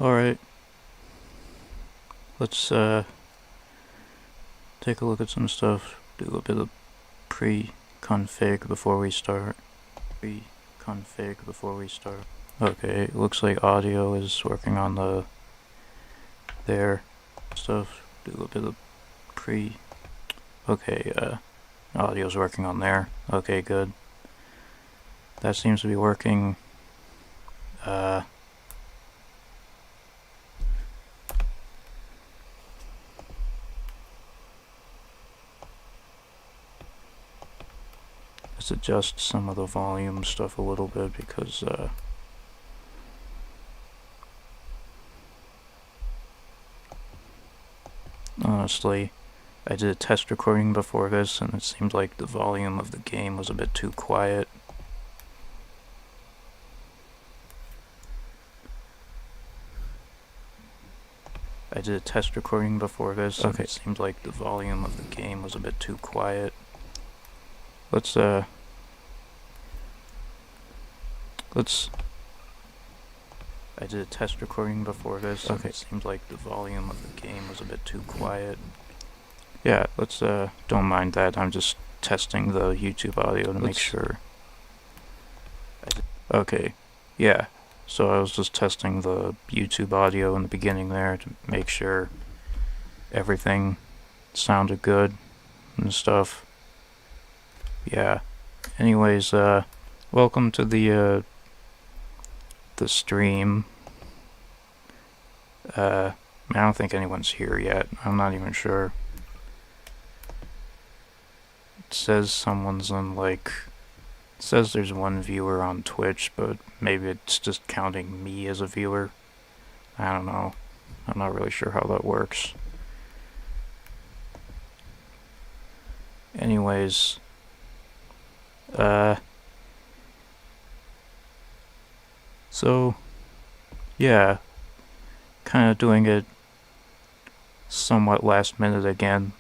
Alright, let's take a look at some stuff, do a bit of pre-config before we start. Okay, looks like audio is working on their stuff, do a bit of okay, audio's working on there. Okay, good. That seems to be working. Let's adjust some of the volume stuff a little bit because honestly, I did a test recording before this and it seemed like the volume of the game was a bit too quiet. I did a test recording before this and it seemed like the volume of the game was a bit too quiet. Let's I did a test recording before this and it seemed like the volume of the game was a bit too quiet. Yeah, let's don't mind that. I'm just testing the YouTube audio to make sure. Okay, yeah. So I was just testing the YouTube audio in the beginning there to make sure everything sounded good and stuff. Yeah. Anyways, welcome to the stream. I don't think anyone's here yet. I'm not even sure. It says someone's on it says there's one viewer on Twitch, but maybe it's just counting me as a viewer. I don't know. I'm not really sure how that works. Anyways, so yeah, kind of doing it somewhat last minute again.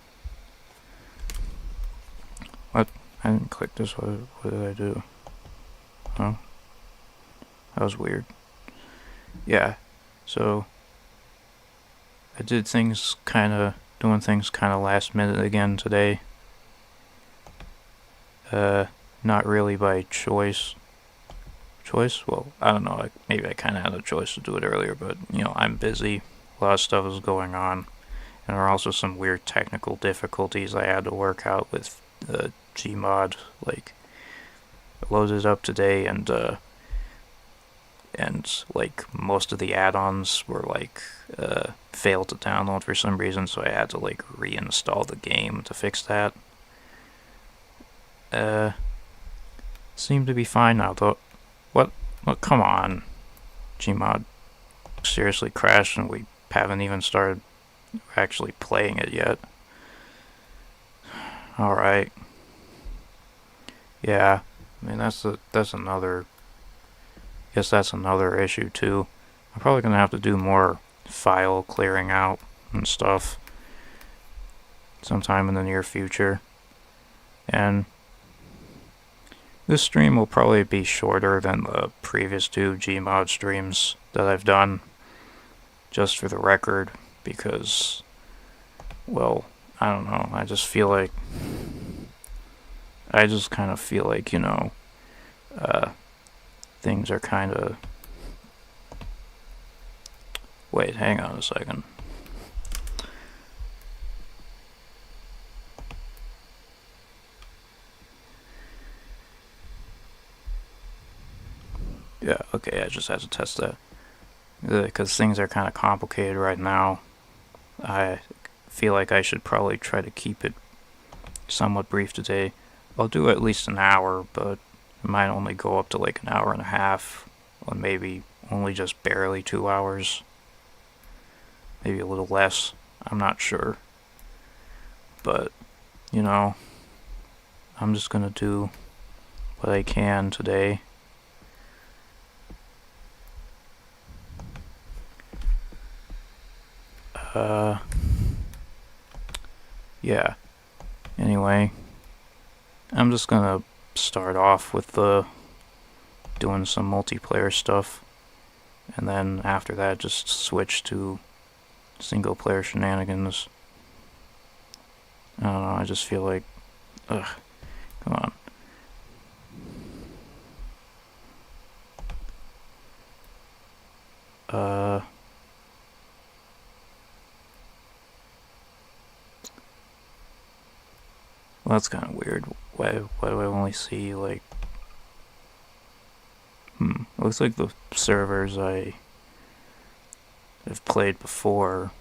What? I didn't click this. What did I do? Oh, that was weird. Yeah, so I did doing things kind of last minute again today. Not really by choice. Well, I don't know, maybe I kind of had a choice to do it earlier, but, you know, I'm busy, a lot of stuff is going on, and there are also some weird technical difficulties I had to work out with gmod. Like, I loaded it up today, and like, most of the add-ons were, failed to download for some reason, so I had to, reinstall the game to fix that. Seemed to be fine now, though. What? Well, come on. Gmod seriously crashed and we haven't even started actually playing it yet. Alright. Yeah, I mean, that's another... guess that's another issue, too. I'm probably gonna have to do more file clearing out and stuff sometime in the near future. And this stream will probably be shorter than the previous two gmod streams that I've done, just for the record, because, well, I don't know, I just kind of feel like, you know, things are kind of... Wait, hang on a second. Yeah, okay, I just had to test that. Because things are kind of complicated right now. I feel like I should probably try to keep it somewhat brief today. I'll do at least an hour, but it might only go up to like an hour and a half, or maybe only just barely 2 hours. Maybe a little less, I'm not sure. But, you know, I'm just gonna do what I can today. Yeah. Anyway, I'm just gonna start off with doing some multiplayer stuff. and then after that just switch to single player shenanigans. I don't know, I just feel like, ugh, come on. Well, that's kind of weird. Why do I only see, like, looks like the servers I have played before,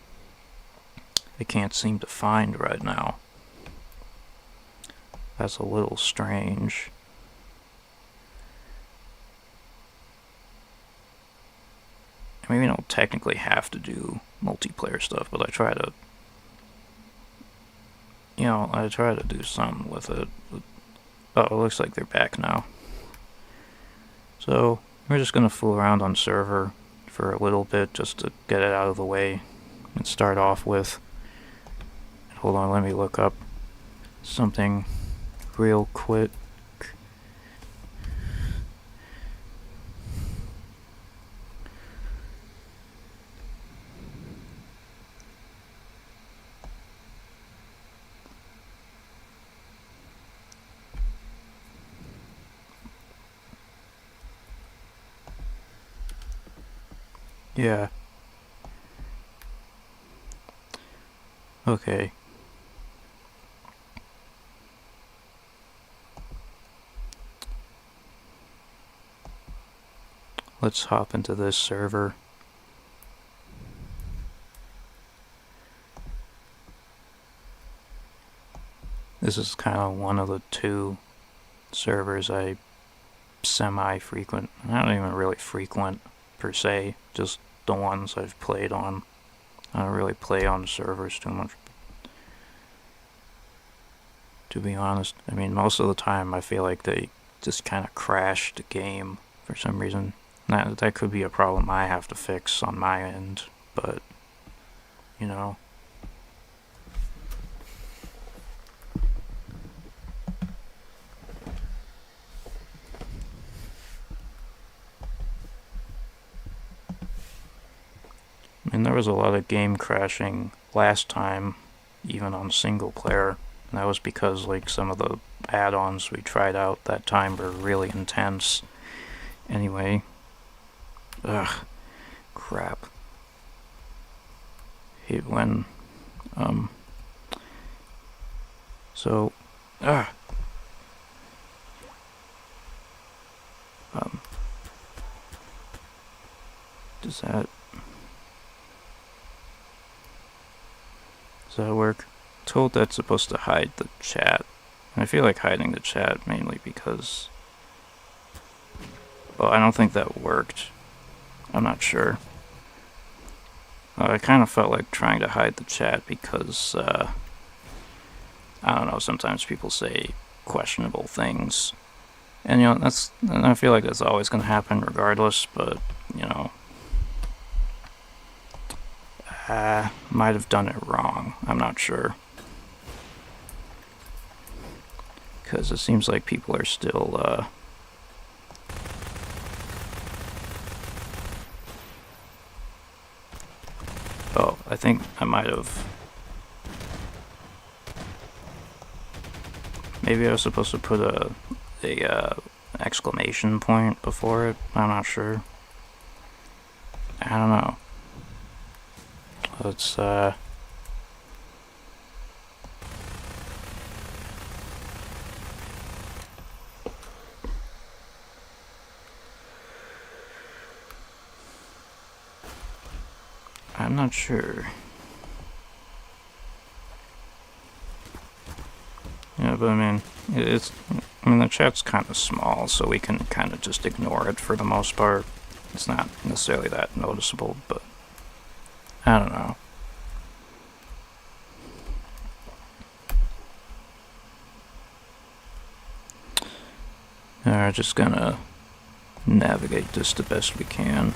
I can't seem to find right now. That's a little strange. I mean, we don't technically have to do multiplayer stuff, but I try to, I try to do something with it. Oh, it looks like they're back now. So, we're just gonna fool around on server for a little bit just to get it out of the way and start off with. Hold on, let me look up something real quick. Yeah. Okay. Let's hop into this server. This is kind of one of the two servers I semi-frequent. I don't even really frequent per se, just the ones I've played on. I don't really play on servers too much, to be honest. I mean, most of the time I feel like they just kind of crash the game for some reason. That could be a problem I have to fix on my end, but, you know. I mean, there was a lot of game crashing last time, even on single player, and that was because, like, some of the add-ons we tried out that time were really intense. Anyway. Ugh. Crap. Hate when, so, does that work? I'm told that's supposed to hide the chat. And I feel like hiding the chat mainly because, well, I don't think that worked. I'm not sure. I kind of felt like trying to hide the chat because, I don't know, sometimes people say questionable things. And, and I feel like that's always going to happen regardless, but, might have done it wrong. I'm not sure. Because it seems like people are still, oh, I think I might have... Maybe I was supposed to put a exclamation point before it. I'm not sure. I don't know. Let's, I'm not sure. Yeah, but I mean, the chat's kind of small, so we can kind of just ignore it for the most part. It's not necessarily that noticeable, but I don't know. We're just gonna navigate this the best we can.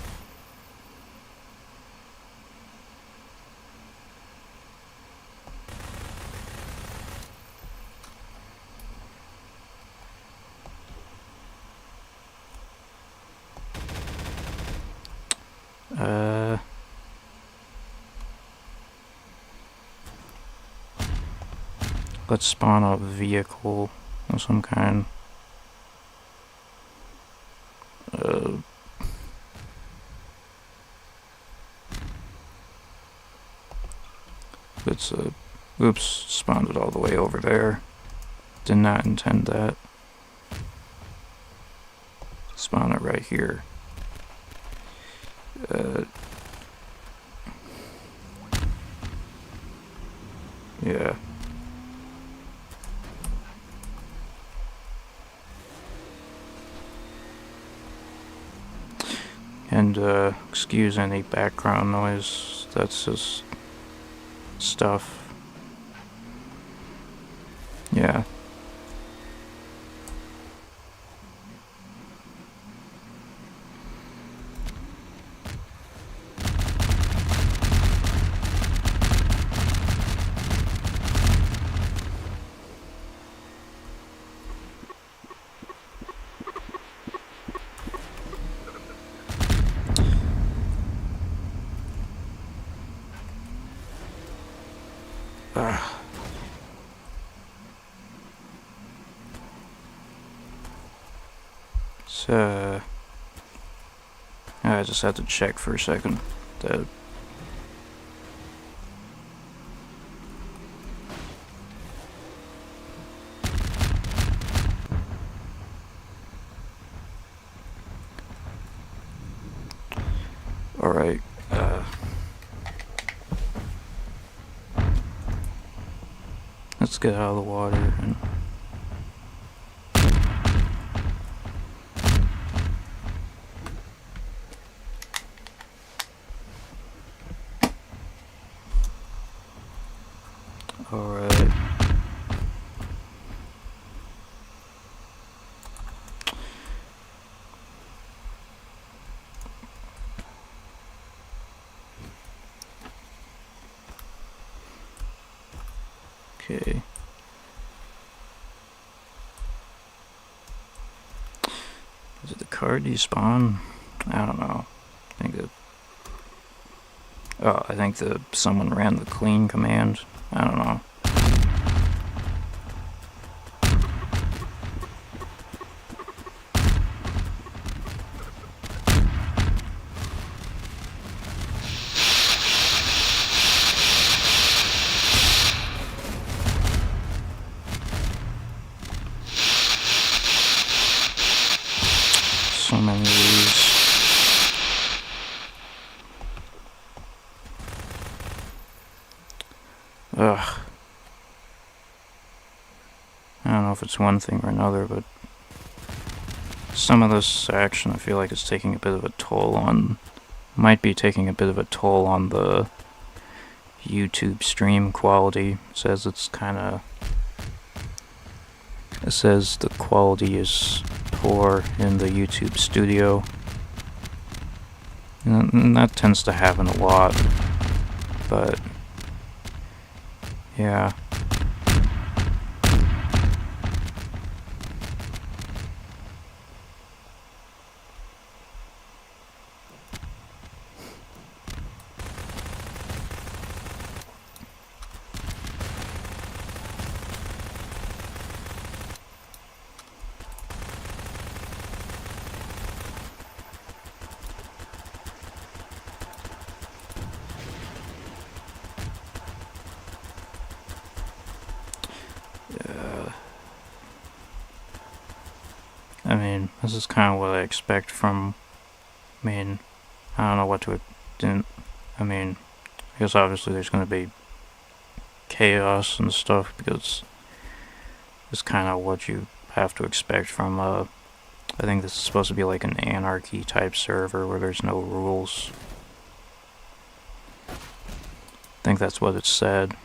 Let's spawn a vehicle of some kind. It's oops, spawned it all the way over there. Did not intend that. Spawn it right here. Yeah. And excuse any background noise. That's just stuff. Yeah. So I just had to check for a second that alright. Let's get out of the water and alright. Okay. Did the card despawn? I don't know. I think that. Oh, I think that someone ran the clean command. I don't know. So many of these. Ugh. I don't know if it's one thing or another, but some of this action I feel like it's taking a bit of a toll on, might be taking a bit of a toll on the YouTube stream quality. It says it's kinda, it says the quality is poor in the YouTube studio. And that tends to happen a lot, but yeah. I mean, this is kind of what I expect from, I mean, I don't know what to, I mean, I guess obviously there's going to be chaos and stuff because it's kind of what you have to expect from, I think this is supposed to be like an anarchy type server where there's no rules. I think that's what it said.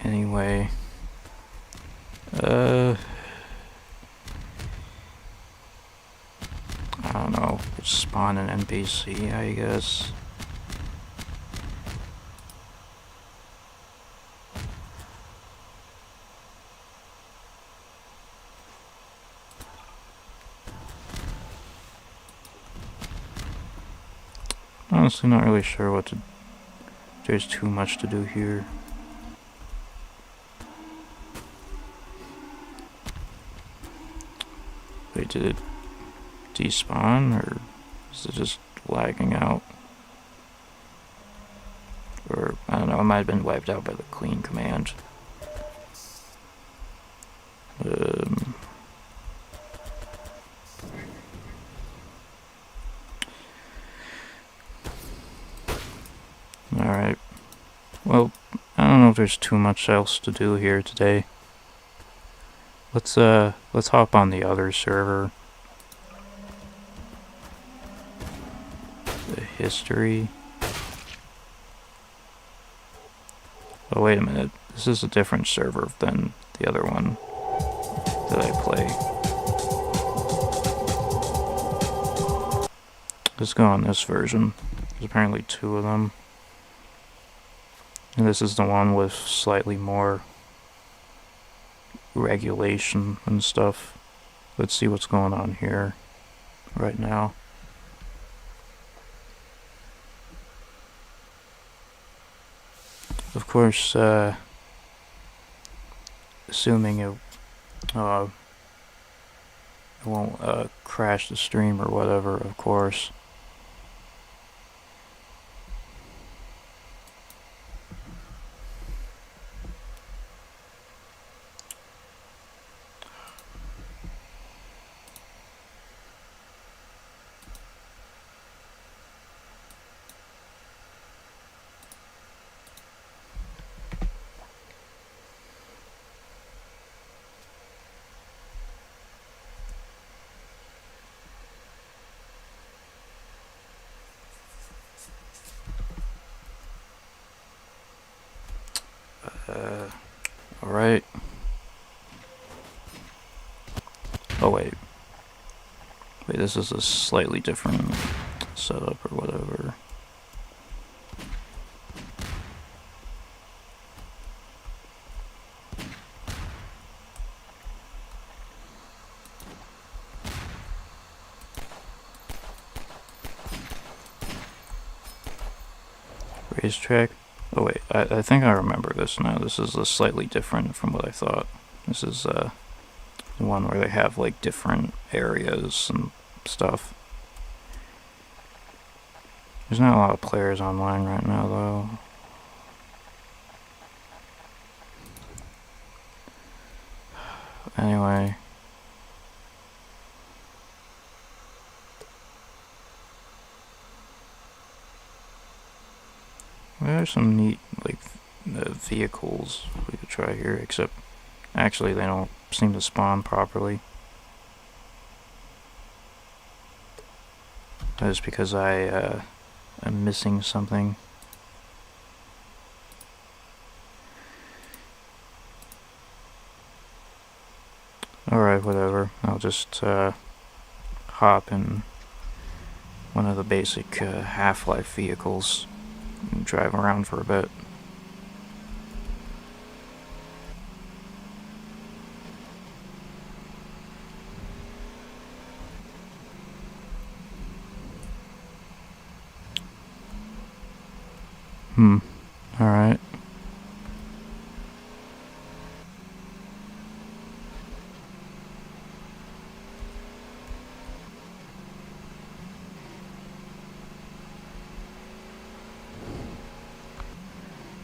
Anyway, I don't know, spawn an NPC, I guess. honestly not really sure what to... There's too much to do here. Wait, did it despawn, or is it just lagging out? Or, I don't know, it might have been wiped out by the clean command. Alright. Well, I don't know if there's too much else to do here today. Let's hop on the other server. The history. Oh, wait a minute. This is a different server than the other one that I play. Let's go on this version. There's apparently 2 of them. And this is the one with slightly more regulation and stuff. Let's see what's going on here right now. Of course, assuming it won't crash the stream or whatever, of course. Alright. Oh, wait. Wait, this is a slightly different setup or whatever. Racetrack. Oh wait, I think I remember this now. This is slightly different from what I thought. This is the one where they have like different areas and stuff. There's not a lot of players online right now though. Anyway. There are some neat, like, vehicles we could try here, except actually they don't seem to spawn properly. That is because I am missing something. Alright, whatever. I'll just hop in one of the basic Half-Life vehicles and drive around for a bit. Alright.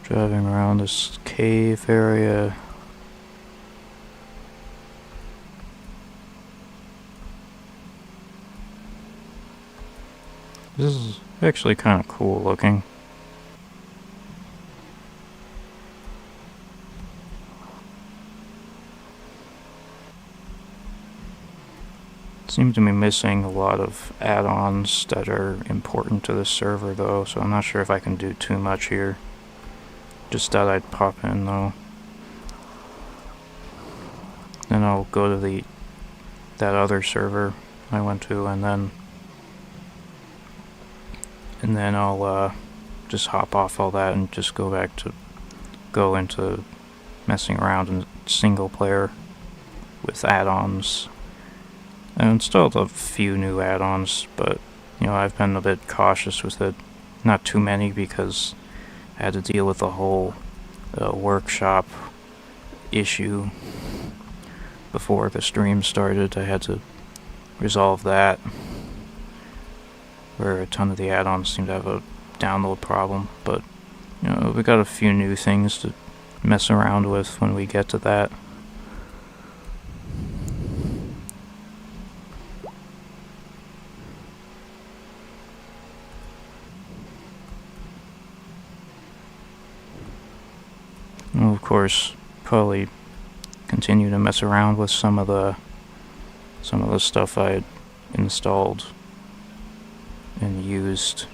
Driving around this cave area. This is actually kind of cool looking. Seem to be missing a lot of add-ons that are important to this server though, so I'm not sure if I can do too much here. Just thought I'd pop in though. Then I'll go to that other server I went to, and then I'll just hop off all that and just go into messing around in single player with add-ons. I installed a few new add-ons, but you know, I've been a bit cautious with it not too many, because I had to deal with the whole workshop issue before the stream started. I had to resolve that, where a ton of the add-ons seem to have a download problem, but you know, we got a few new things to mess around with when we get to that. We'll of course probably continue to mess around with some of the stuff I had installed and used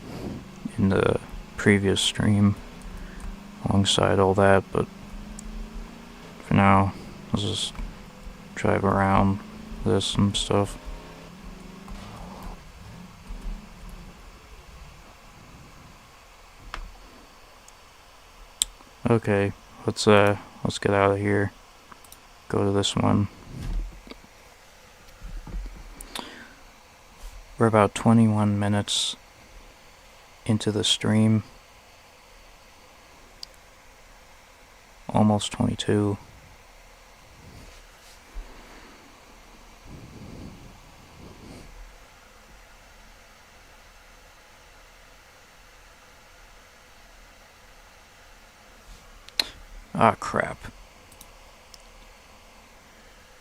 in the previous stream alongside all that, but for now, let's just drive around this and stuff. Okay, let's get out of here. Go to this one. We're about 21 minutes into the stream. Almost 22. Ah, crap.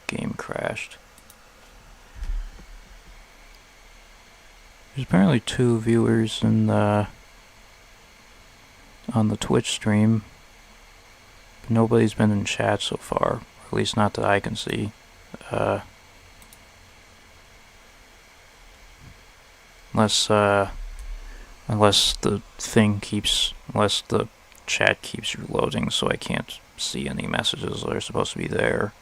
Game crashed. There's apparently 2 viewers in on the Twitch stream. But nobody's been in chat so far, or at least not that I can see. Unless the chat keeps reloading, so I can't see any messages that are supposed to be there.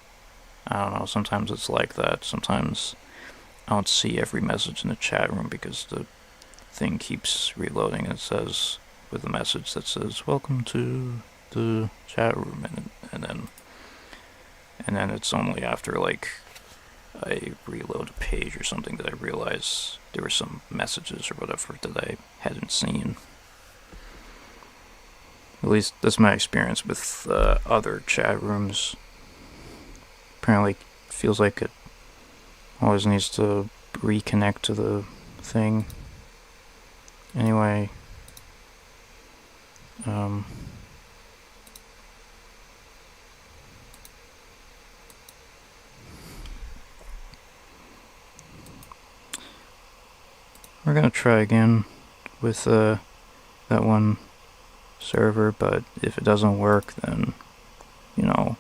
I don't know, sometimes it's like that. Sometimes I don't see every message in the chat room because the thing keeps reloading and it says, with a message that says, "Welcome to the chat room," and then it's only after like I reload a page or something that I realize there were some messages or whatever that I hadn't seen. At least that's my experience with other chat rooms. Apparently feels like it always needs to reconnect to the thing. Anyway, we're gonna try again with that one server, but if it doesn't work, then, you know,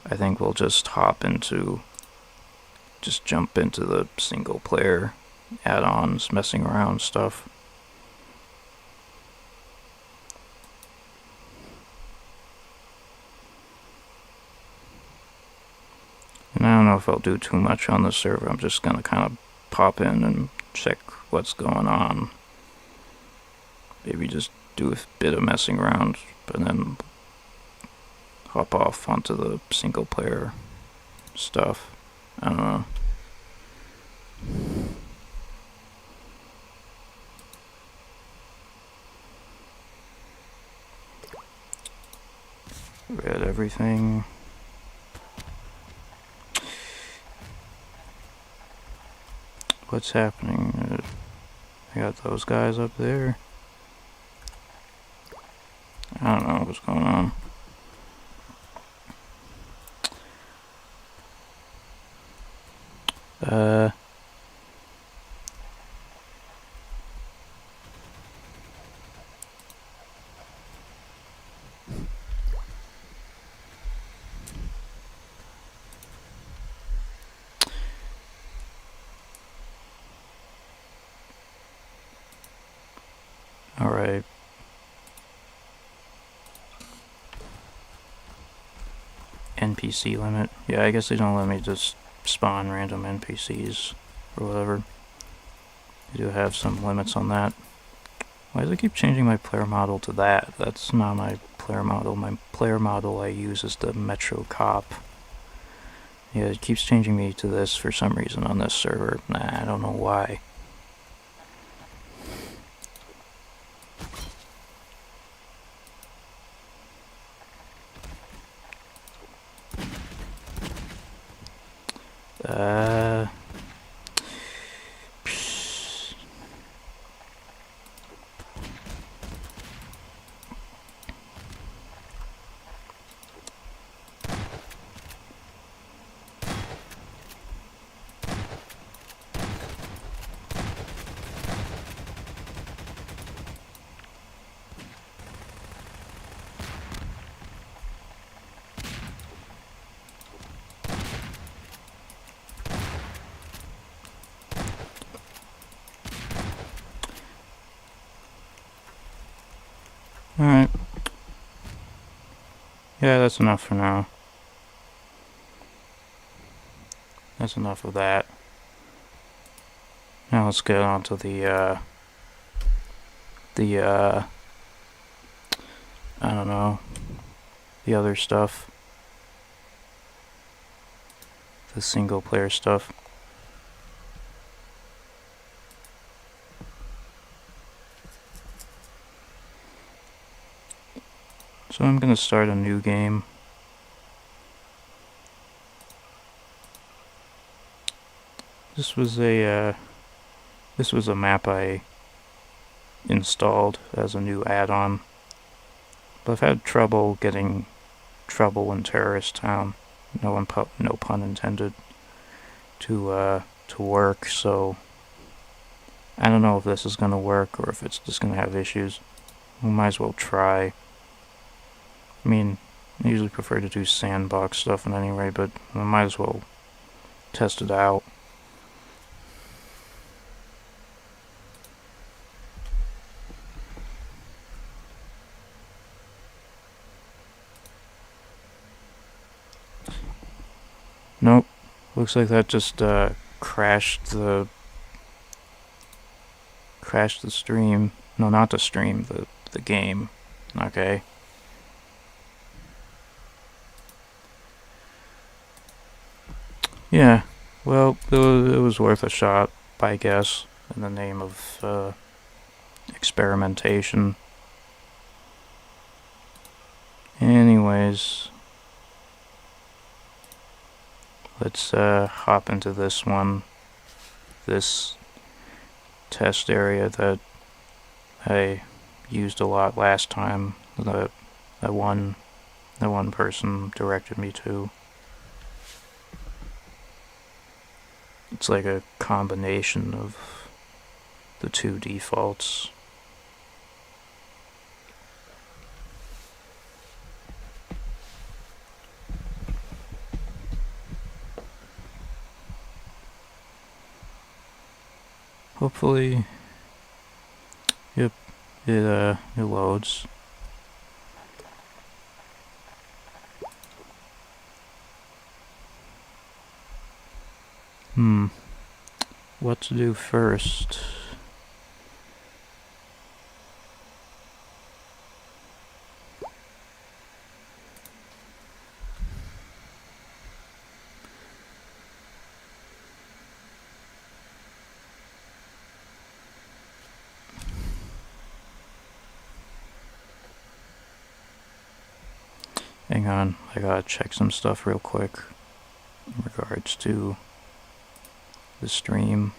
I think we'll just jump into the single player add-ons, messing around stuff. And I don't know if I'll do too much on this server. I'm just gonna kind of pop in and check what's going on. Maybe just do a bit of messing around, but then hop off onto the single player stuff. I don't know. Read everything. What's happening? I got those guys up there. I don't know what's going on. Alright. NPC limit. Yeah, I guess they don't let me just spawn random NPCs or whatever. I do have some limits on that. Why does it keep changing my player model to that? That's not my player model. My player model I use is the Metro Cop. Yeah, it keeps changing me to this for some reason on this server. Nah, I don't know why. Uh... Alright. Yeah, that's enough for now. That's enough of that. Now let's get on to the I don't know, the other stuff. The single player stuff. So I'm gonna start a new game. This was a map I installed as a new add-on, but I've had trouble getting Trouble in Terrorist Town, no pun intended, to work. So I don't know if this is gonna work or if it's just gonna have issues. We might as well try. I mean, I usually prefer to do sandbox stuff in any way, but I might as well test it out. Nope. Looks like that just crashed the stream. No, not the stream, the game. Okay. Yeah, well, it was worth a shot, I guess, in the name of experimentation. Anyways, let's hop into this one, this test area that I used a lot last time, that one person directed me to. It's like a combination of the two defaults. Hopefully, yep, it loads. What to do first? Hang on, I gotta check some stuff real quick in regards to the stream.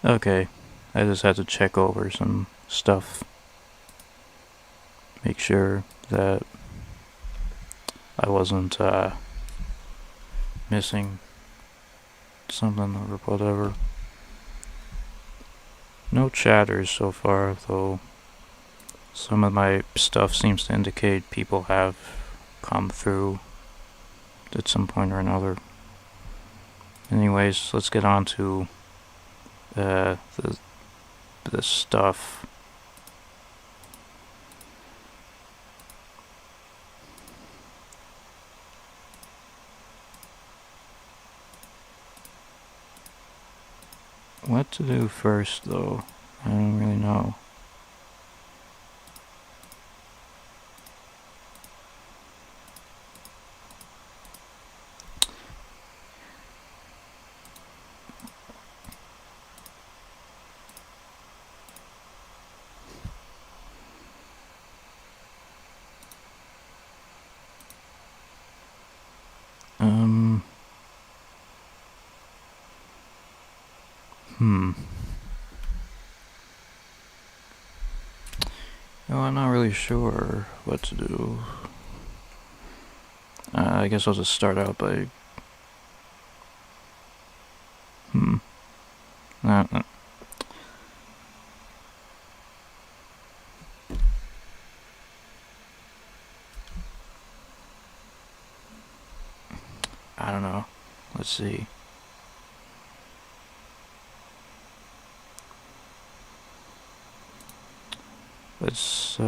Okay, I just had to check over some stuff. Make sure that I wasn't missing something or whatever. No chatters so far, though some of my stuff seems to indicate people have come through at some point or another. Anyways, let's get on to the stuff. What to do first, though? I don't really know. No, I'm not really sure what to do. I guess I'll just start out by... I don't know. Let's see. Let's,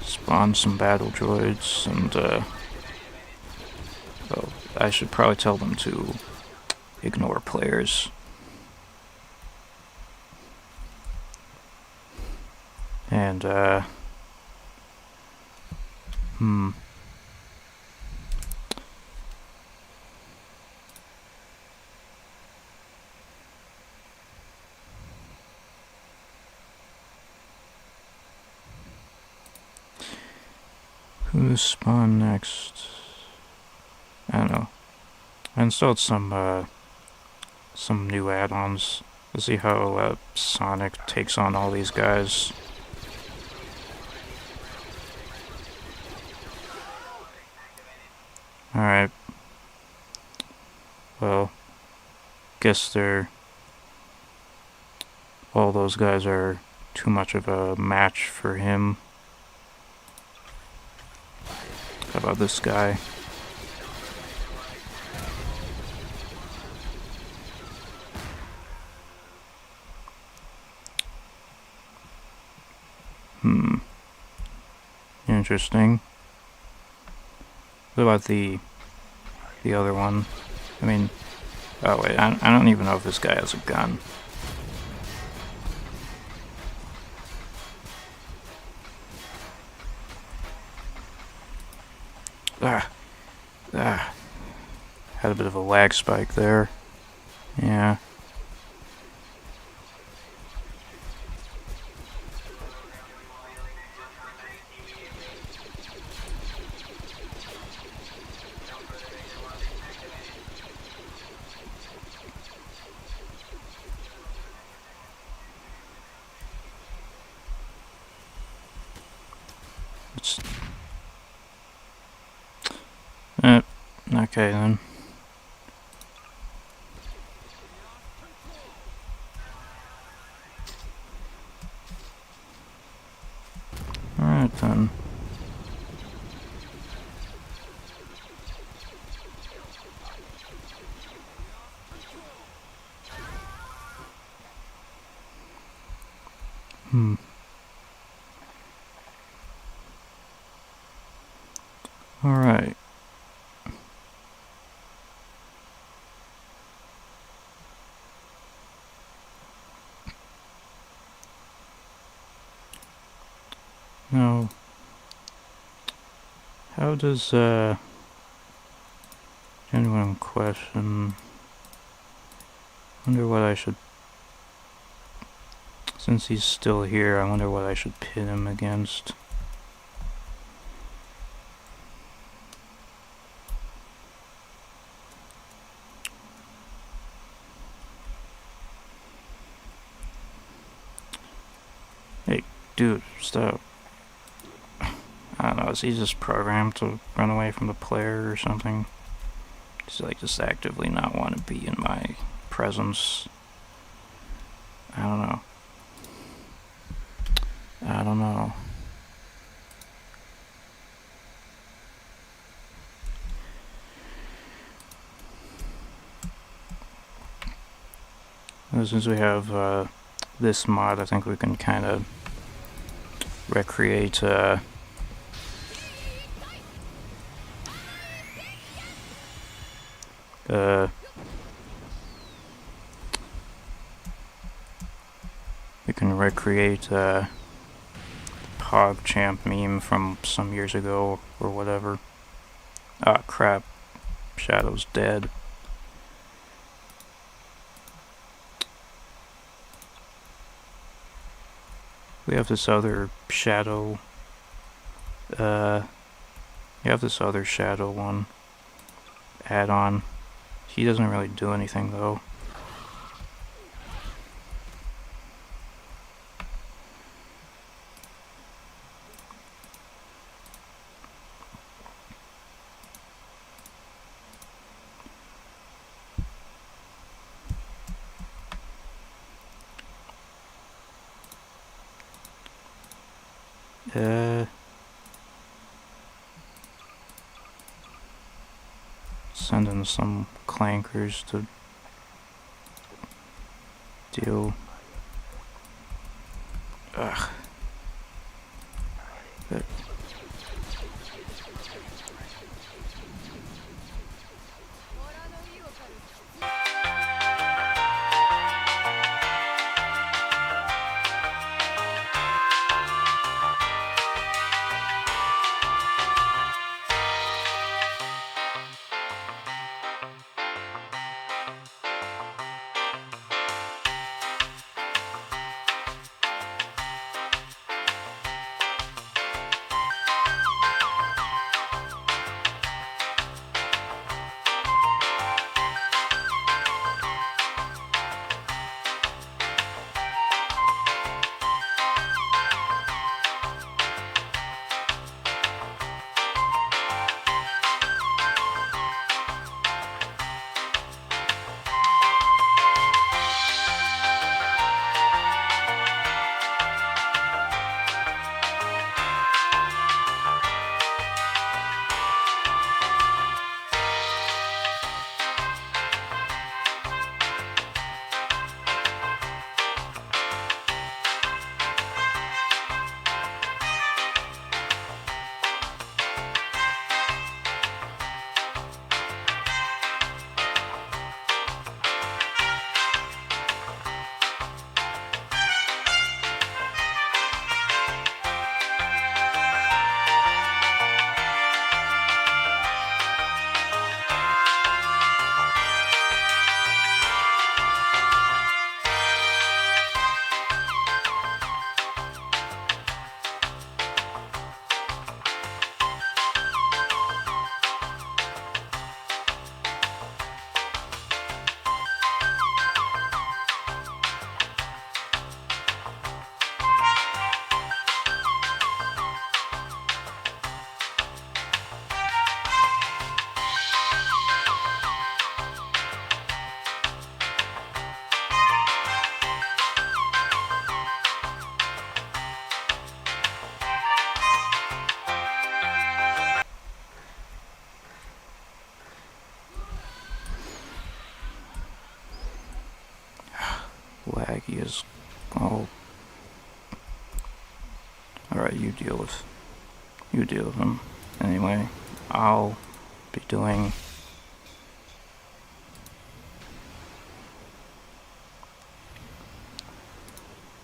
spawn some battle droids and, well, I should probably tell them to ignore players. And, who spawn next? I don't know. I installed some new add-ons to see how Sonic takes on all these guys. Alright. Well, guess all those guys are too much of a match for him. How about this guy? Interesting. What about the other one? I mean, oh wait, I don't even know if this guy has a gun. Had a bit of a lag spike there. Yeah. Okay then. Alright then. Alright. Now, how does, genuine question, wonder what I should, since he's still here, I wonder what I should pit him against. Hey, dude, stop. I don't know, is he just programmed to run away from the player or something? He's like just actively not want to be in my presence. I don't know. I don't know. Since we have this mod, I think we can kind of recreate we can recreate PogChamp meme from some years ago or whatever. Ah, crap. Shadow's dead. We have this other shadow. You have this other shadow one add-on. He doesn't really do anything though. Send in some clankers to deal. Ugh. But laggy as oh. Alright, you deal with him. Anyway, I'll be doing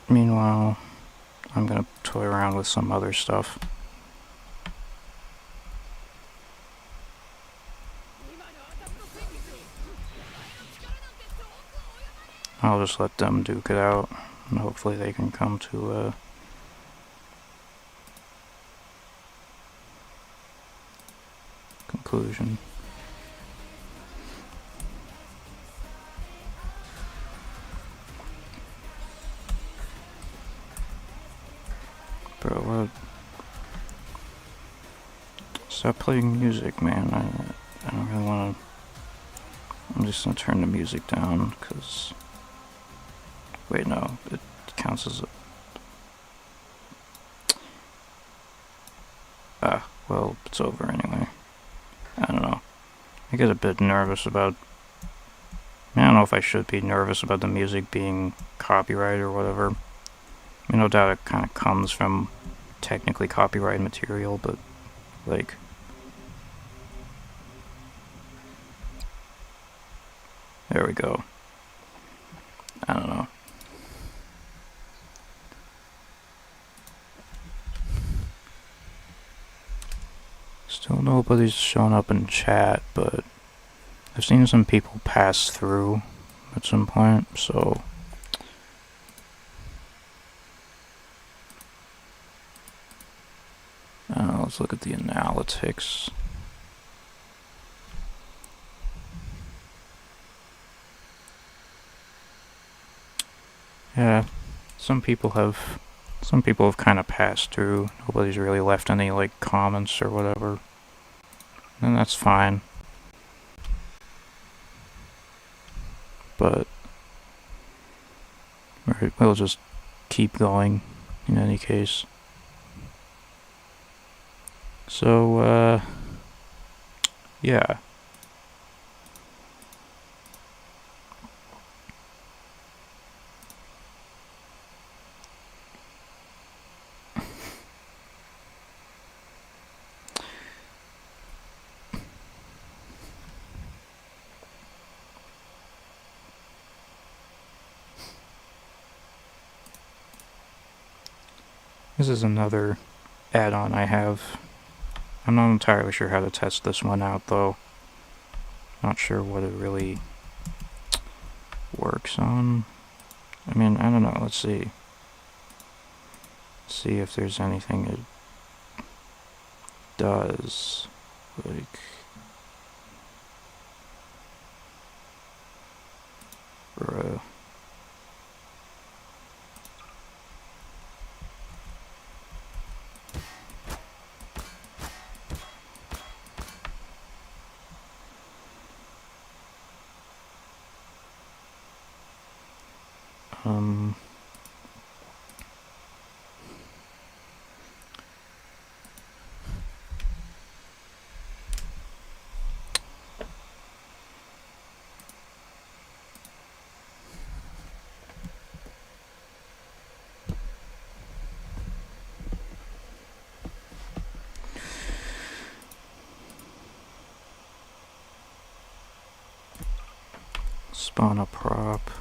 meanwhile, I'm gonna toy around with some other stuff. I'll just let them duke it out, and hopefully they can come to a conclusion. Bro, what? Stop playing music, man. I don't really want to I'm just gonna turn the music down, because... Wait, no, it counts as a... Ah, well, it's over anyway. I don't know. I get a bit nervous about... I don't know if I should be nervous about the music being copyright or whatever. I mean, no doubt it kind of comes from technically copyrighted material, but, like... There we go. I don't know. Still nobody's shown up in chat, but I've seen some people pass through at some point, so... let's look at the analytics. Yeah, some people have kind of passed through. Nobody's really left any, like, comments or whatever. And that's fine. But we'll just keep going in any case. So, yeah. This is another add-on I have. I'm not entirely sure how to test this one out, though. Not sure what it really works on. I mean, I don't know. Let's see. See if there's anything it does. Like... Bruh. Spawn a prop.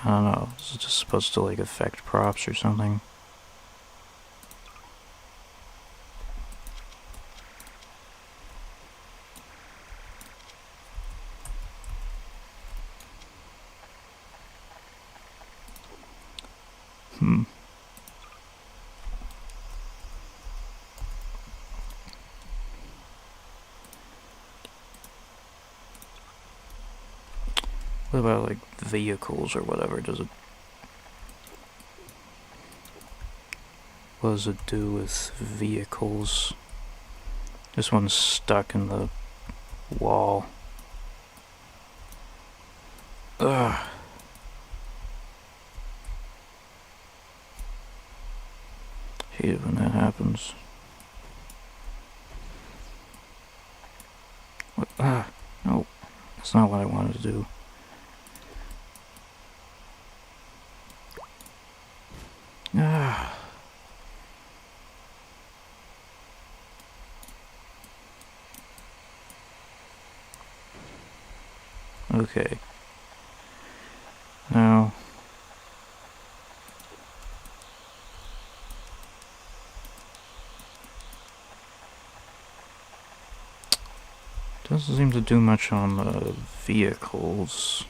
I don't know. Is it just supposed to, like, affect props or something? What about, like, vehicles or whatever? Does it... What does it do with vehicles? This one's stuck in the wall. Ugh. Hate it when that happens. What? Ah, no. That's not what I wanted to do. Ah. Okay. Now... Doesn't seem to do much on the vehicles.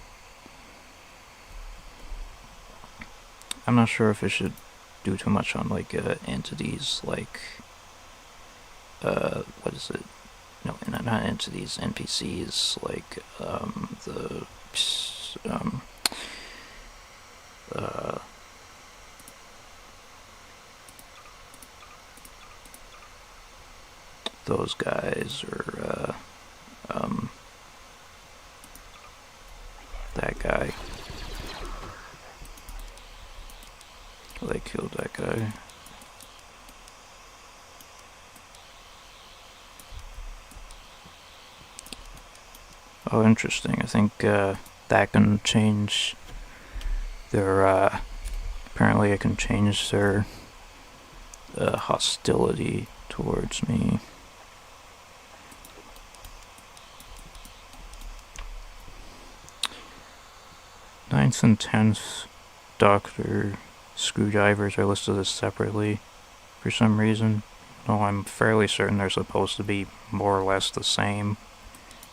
I'm not sure if it should do too much on, like, entities, like, what is it? No, not entities, NPCs, like, those guys, or, I killed that guy. Oh, interesting. I think that can change their, apparently it can change their hostility towards me. Ninth and 10th Doctor screwdrivers are listed as separately for some reason. Though I'm fairly certain they're supposed to be more or less the same.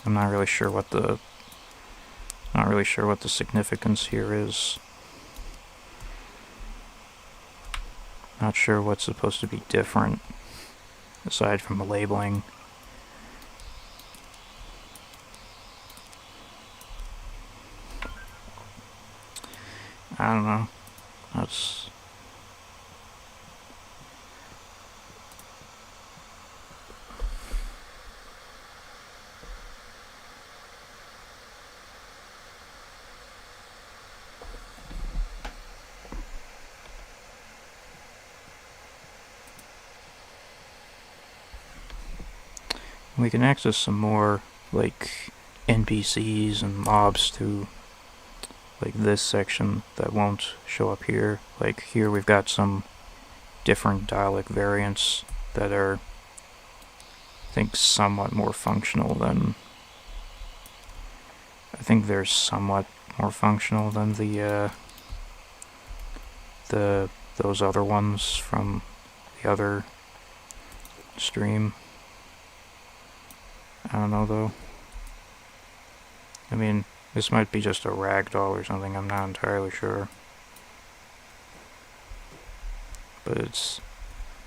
I'm not really sure what the significance here is. Not sure what's supposed to be different aside from the labeling. I don't know. That's we can access some more like NPCs and mobs through like this section that won't show up here. Like here we've got some different dialect variants that are, I think, somewhat more functional than, I think they're somewhat more functional than those other ones from the other stream. I don't know though. I mean, this might be just a ragdoll or something, I'm not entirely sure. But it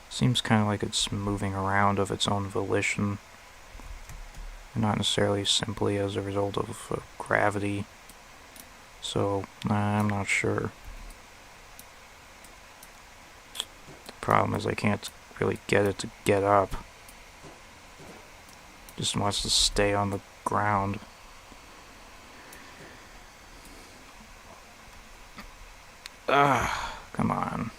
seems kind of like it's moving around of its own volition. Not necessarily simply as a result of gravity. So, I'm not sure. The problem is I can't really get it to get up. Just wants to stay on the ground. Come on.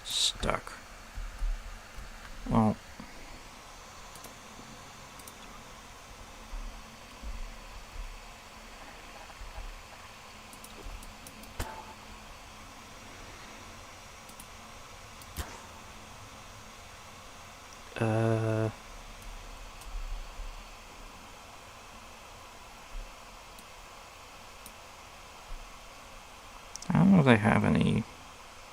Stuck. Well. I don't know if they have any.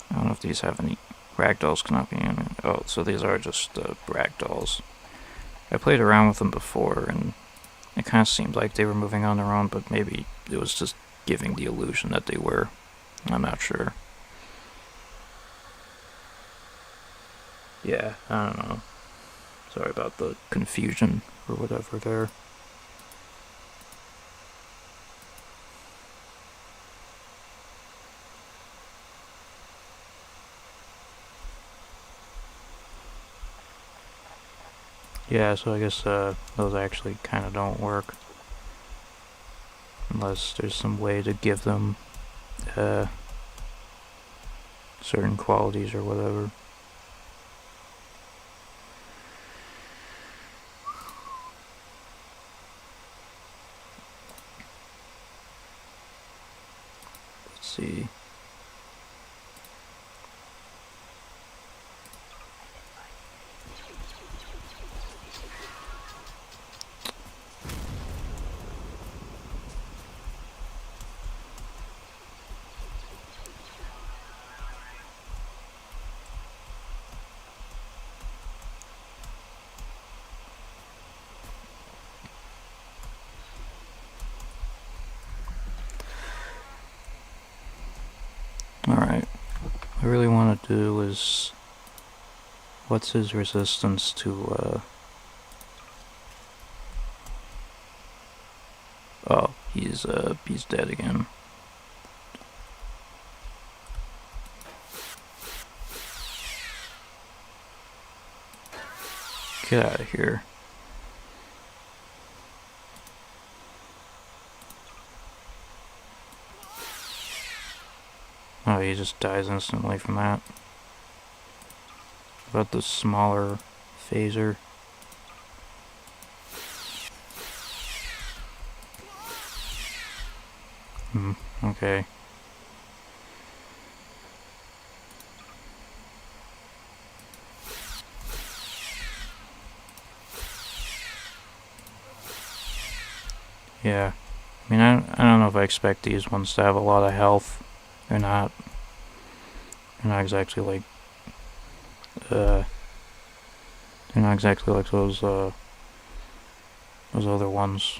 I don't know if these have any. Ragdolls cannot be in. Oh, so these are just ragdolls. I played around with them before, and it kind of seemed like they were moving on their own, but maybe it was just giving the illusion that they were. I'm not sure. Yeah, I don't know. Sorry about the confusion or whatever there. Yeah, so I guess those actually kind of don't work. Unless there's some way to give them certain qualities or whatever. Let's see. Alright, what I really want to do is, what's his resistance to, oh, he's dead again. Get out of here. Oh, he just dies instantly from that. About the smaller phaser. Okay. Yeah. I mean, I don't know if I expect these ones to have a lot of health. They're not. They're not exactly like. They're not exactly like those other ones.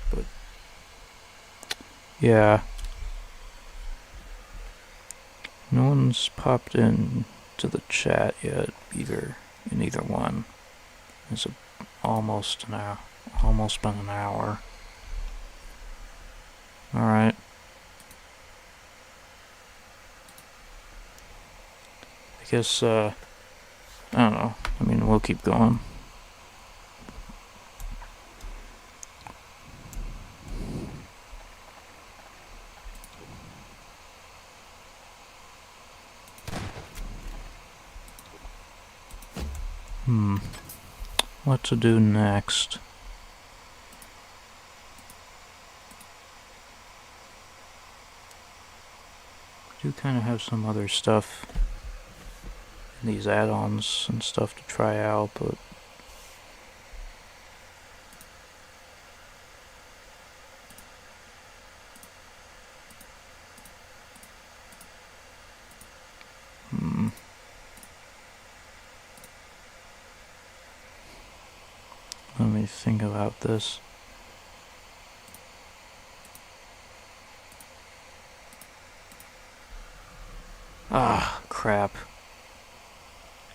But yeah. No one's popped in to the chat yet either. In either one. It's almost been an hour. Alright. I guess, I don't know. I mean, we'll keep going. What to do next? I do kind of have some other stuff in these add-ons and stuff to try out, but let me think about this. Ah, crap.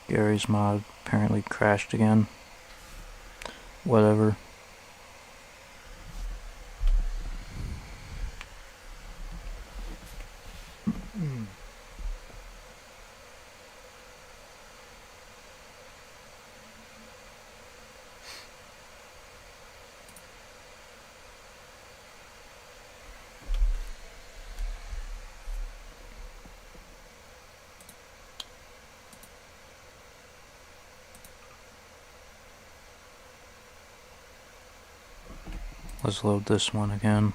Gary's mod apparently crashed again. Whatever. Let's load this one again.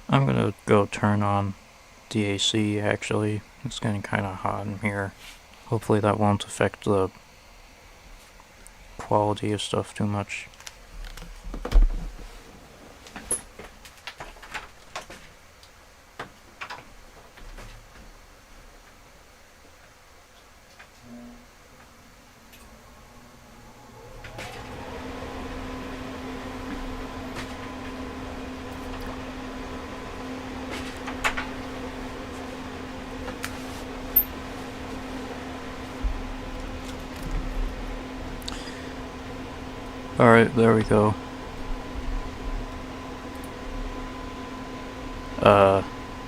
I'm gonna go turn on DAC actually. It's getting kind of hot in here. Hopefully that won't affect the quality of stuff too much. Alright, there we go.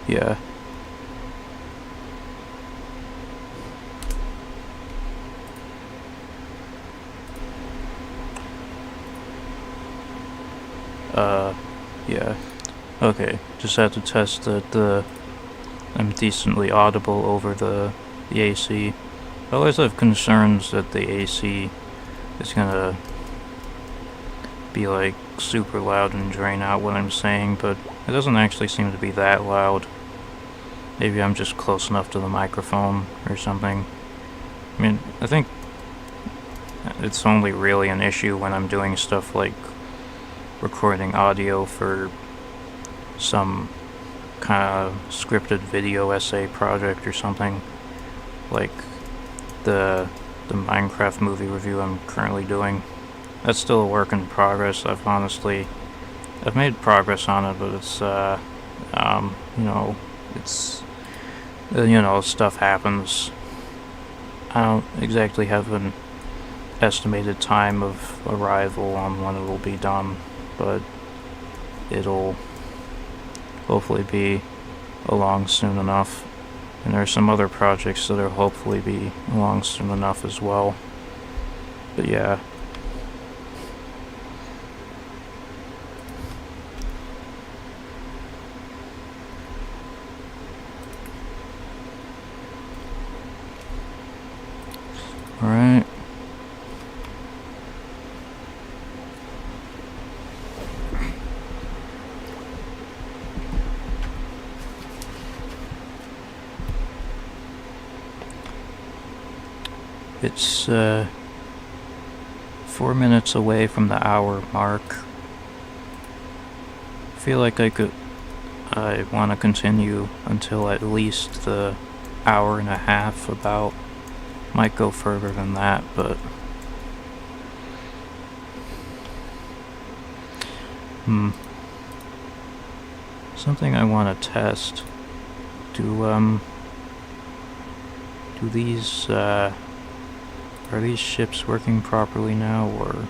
Yeah. Yeah. Okay, just had to test that I'm decently audible over the AC. I always have concerns that the AC is gonna be like super loud and drain out what I'm saying, but it doesn't actually seem to be that loud. Maybe I'm just close enough to the microphone or something. I mean, I think it's only really an issue when I'm doing stuff like recording audio for some kind of scripted video essay project or something, like the Minecraft movie review I'm currently doing. That's still a work in progress. I've made progress on it, but it's stuff happens. I don't exactly have an estimated time of arrival on when it will be done, but it'll hopefully be along soon enough. And there are some other projects that'll hopefully be along soon enough as well. But yeah. Alright. It's 4 minutes away from the hour mark. I feel like I want to continue until at least the hour and a half about. Might go further than that, but something I want to test. Do these are these ships working properly now, or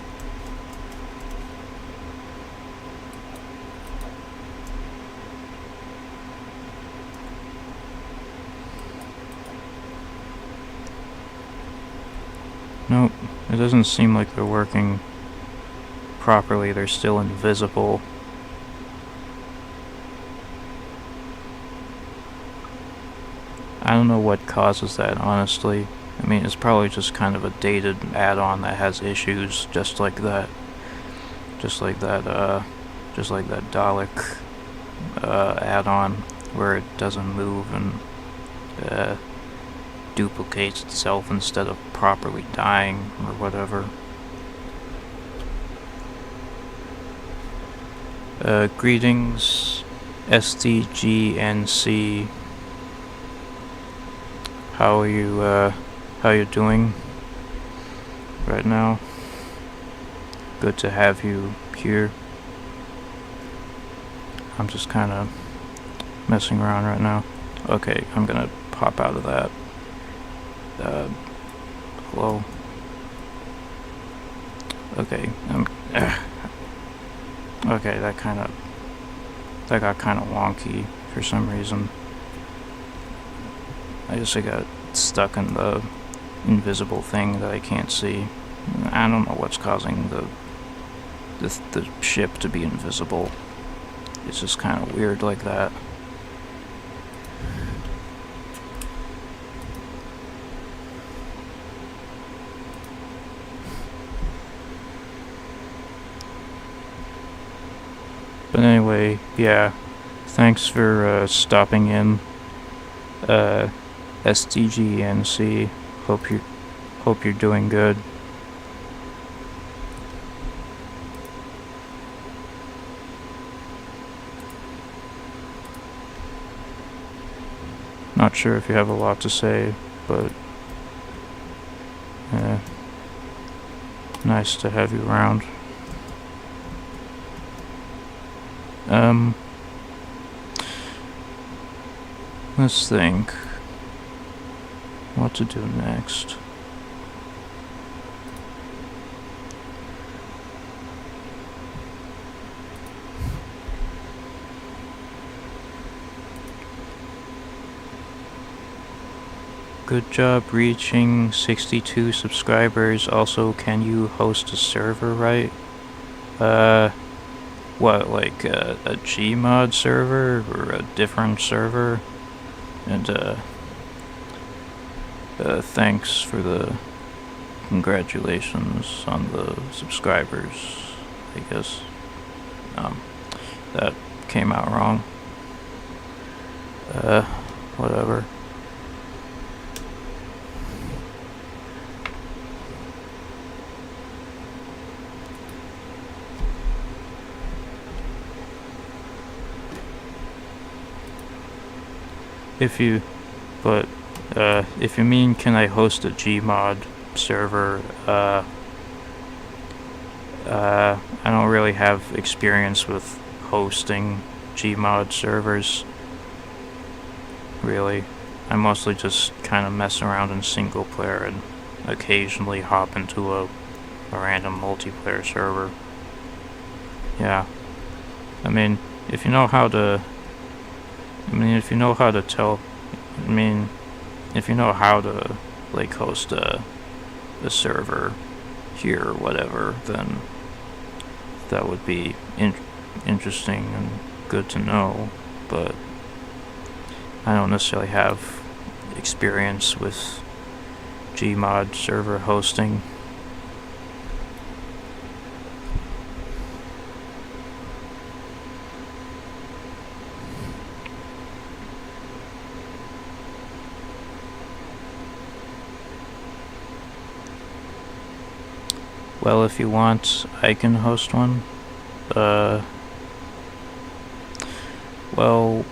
nope, it doesn't seem like they're working properly. They're still invisible. I don't know what causes that, honestly. I mean, it's probably just kind of a dated add-on that has issues, just like that Dalek add-on, where it doesn't move and duplicates itself instead of properly dying or whatever. Greetings, SDGNC. How are you doing right now? Good to have you here. I'm just kind of messing around right now. Okay, I'm gonna pop out of that. Hello. Okay, okay, that got kind of wonky for some reason. I got stuck in the invisible thing that I can't see. I don't know what's causing the ship to be invisible. It's just kind of weird like that. But anyway, yeah, thanks for stopping in, SDGNC. Hope you're doing good. Not sure if you have a lot to say, but nice to have you around. Let's think what to do next. Good job reaching 62 subscribers. Also, can you host a server, right? What, like a gmod server or a different server? And thanks for the congratulations on the subscribers, I guess. That came out wrong. Whatever. If you mean can I host a gmod server, I don't really have experience with hosting gmod servers, really. I mostly just kind of mess around in single player and occasionally hop into a random multiplayer server. Yeah. I mean, if you know how to tell, I mean, if you know how to like host a server here or whatever, then that would be interesting and good to know. But I don't necessarily have experience with gmod server hosting. Well, if you want, I can host one. Well,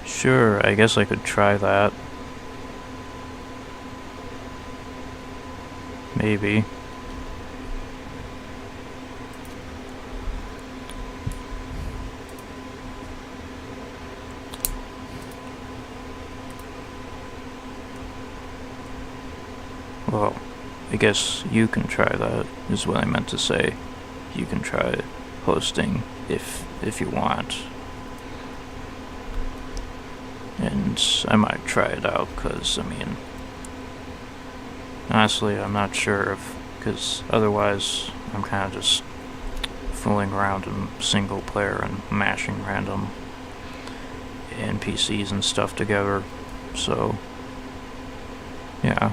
sure, I guess I could try that. Maybe. Well, I guess you can try that, is what I meant to say. You can try hosting if you want. And I might try it out, because, I mean, honestly, I'm not sure if, because otherwise I'm kind of just fooling around in single player and mashing random NPCs and stuff together. So, yeah.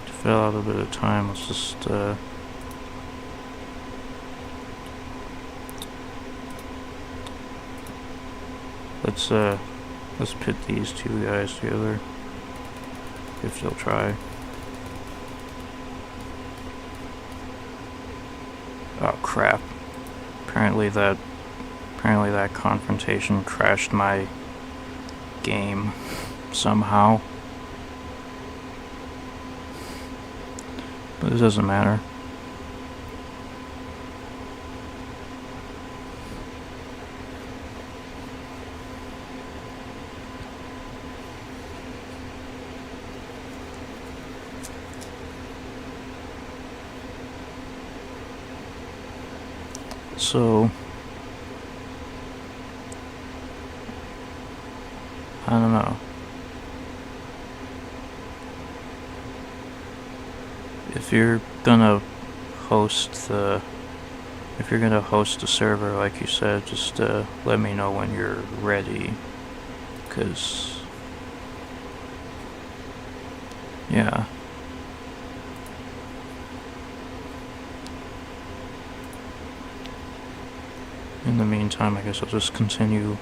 To fill out a bit of time, let's just let's pit these two guys together, if they'll try. Oh crap. Apparently that confrontation crashed my game somehow. But it doesn't matter. So, I don't know. If you're gonna host the server, like you said, just let me know when you're ready. 'Cause, yeah. In the meantime, I guess I'll just continue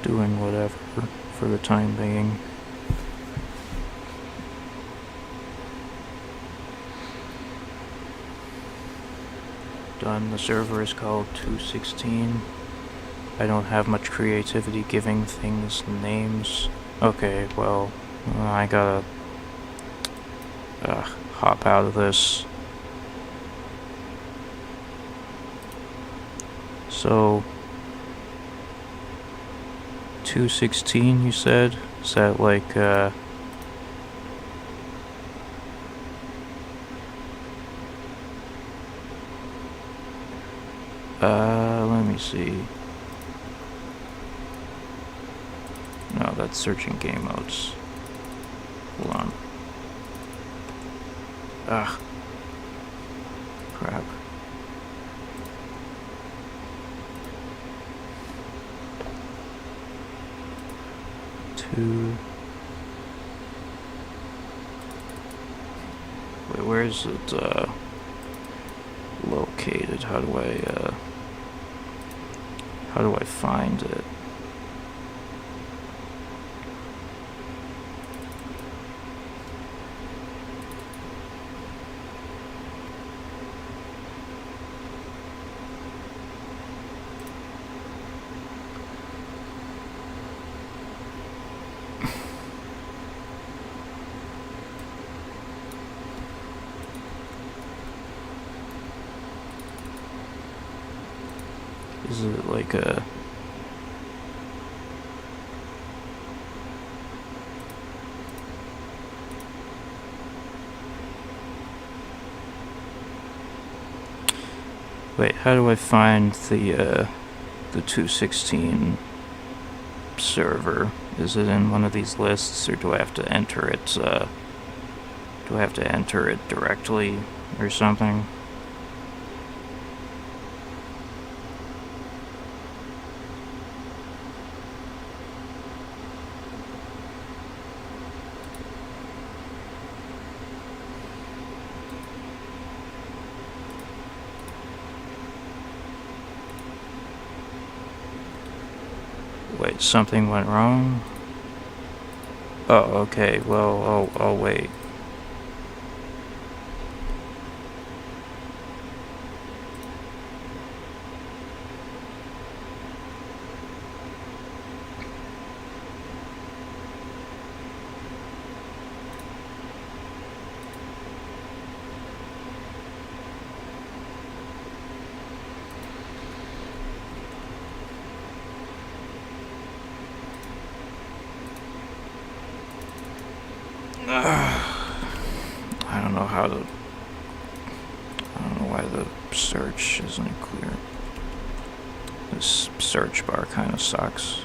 doing whatever for the time being. Done. The server is called 216. I don't have much creativity giving things names. Okay, well, I gotta hop out of this. So, 216 you said? Is that like, let me see. No, that's searching game modes. Hold on. Ah. Crap. Wait, where is it located? How do I find it? Is it like a... Wait, how do I find the 216 server? Is it in one of these lists, or do I have to enter it, do I have to enter it directly or something? Wait, something went wrong? Oh, okay, well, I'll wait. I don't know how to... I don't know why the search isn't clear. This search bar kind of sucks.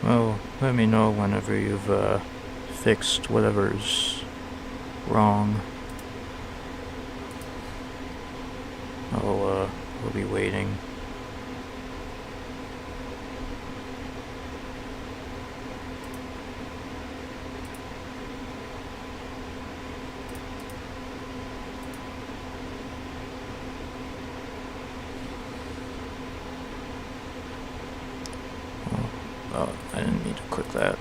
Well, let me know whenever you've fixed whatever's wrong. I'll be waiting. Oh, I didn't mean to click that.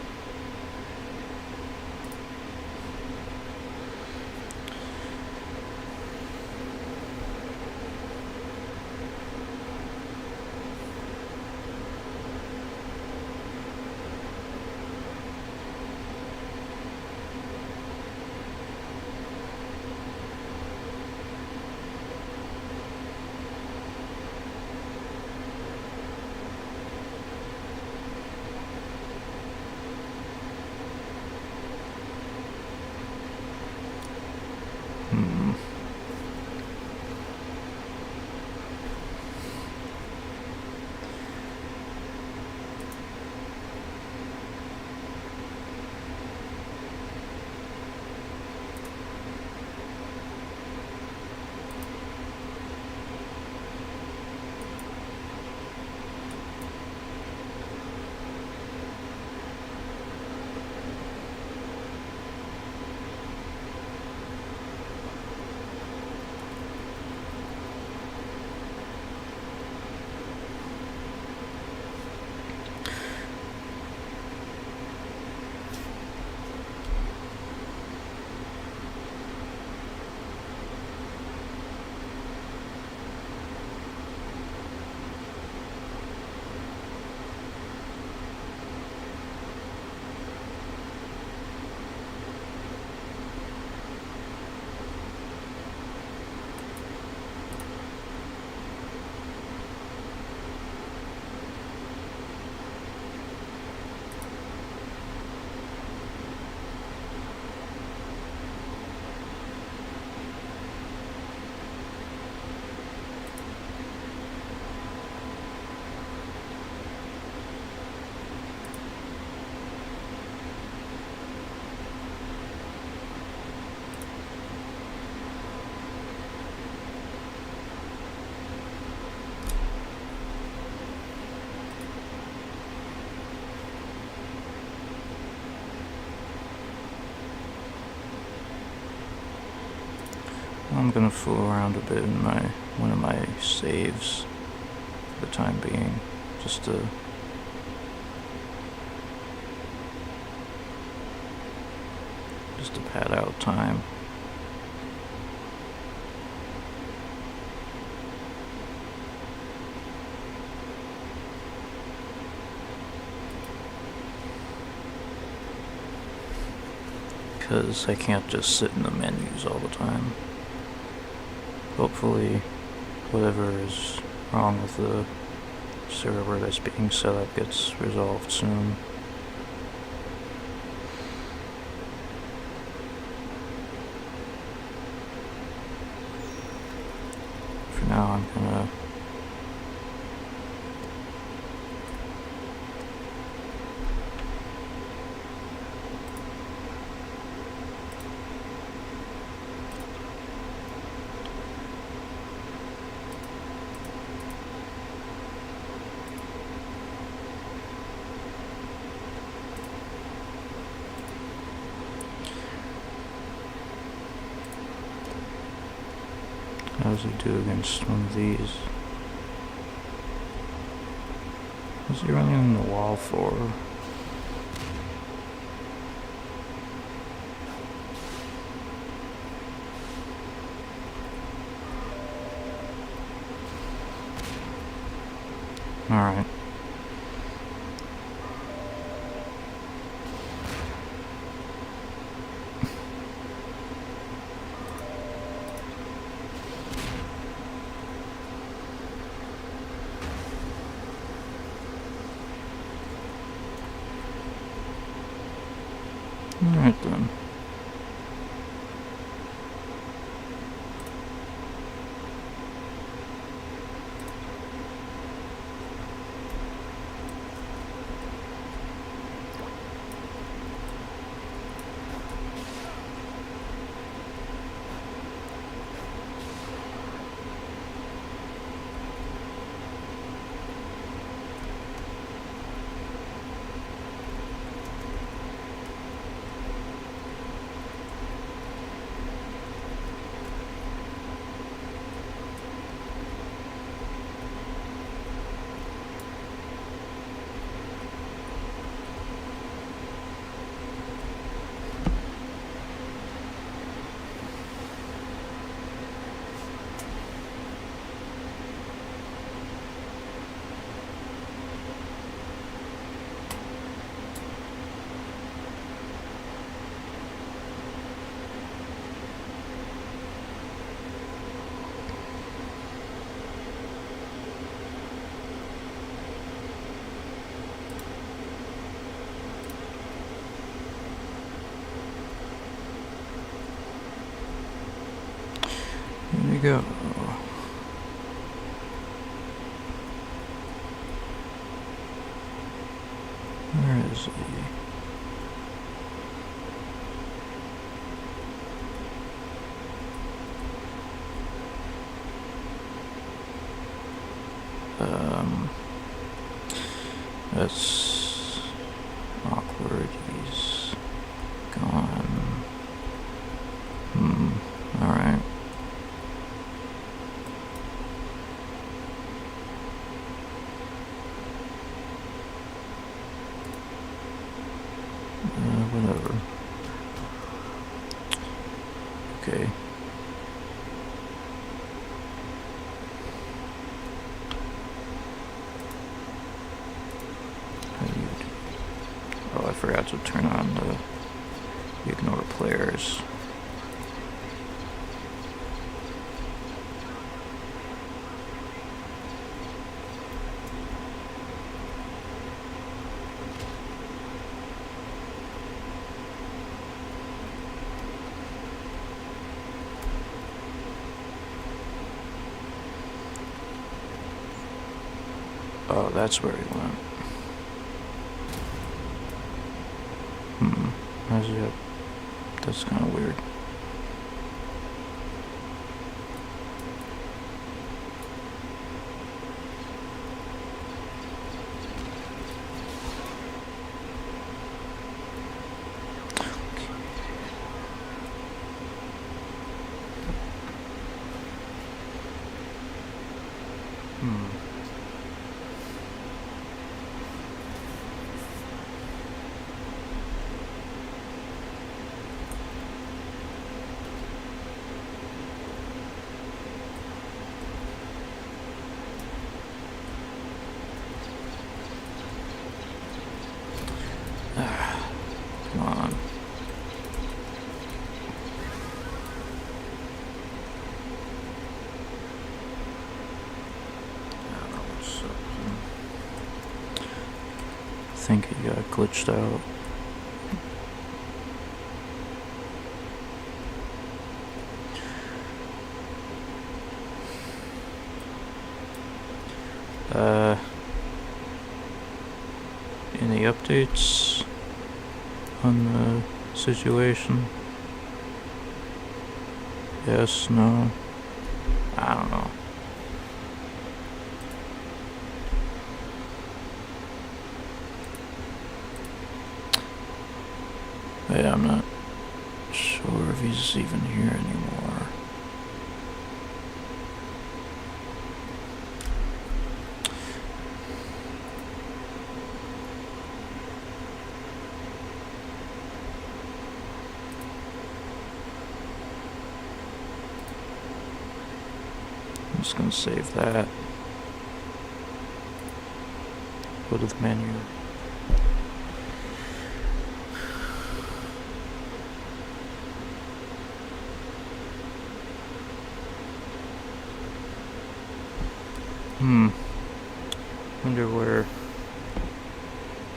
I'm gonna fool around a bit in one of my saves for the time being, just to pad out time. Because I can't just sit in the menus all the time. Hopefully, whatever is wrong with the server that's being set up gets resolved soon. For now, I'm gonna how does he do against one of these? What's he running in the wall for? Alright. Alright then. Here we go. Where is he? That's awkward. He's gone. Alright. Whatever. Okay. Oh, I forgot to turn on the ignore players. Oh, that's where he went. How's he up? That's kind of weird. think he got glitched out. Any updates on the situation? Yes, no? I don't know. Yeah, I'm not sure if he's even here anymore. I'm just gonna save that. Go to the menu.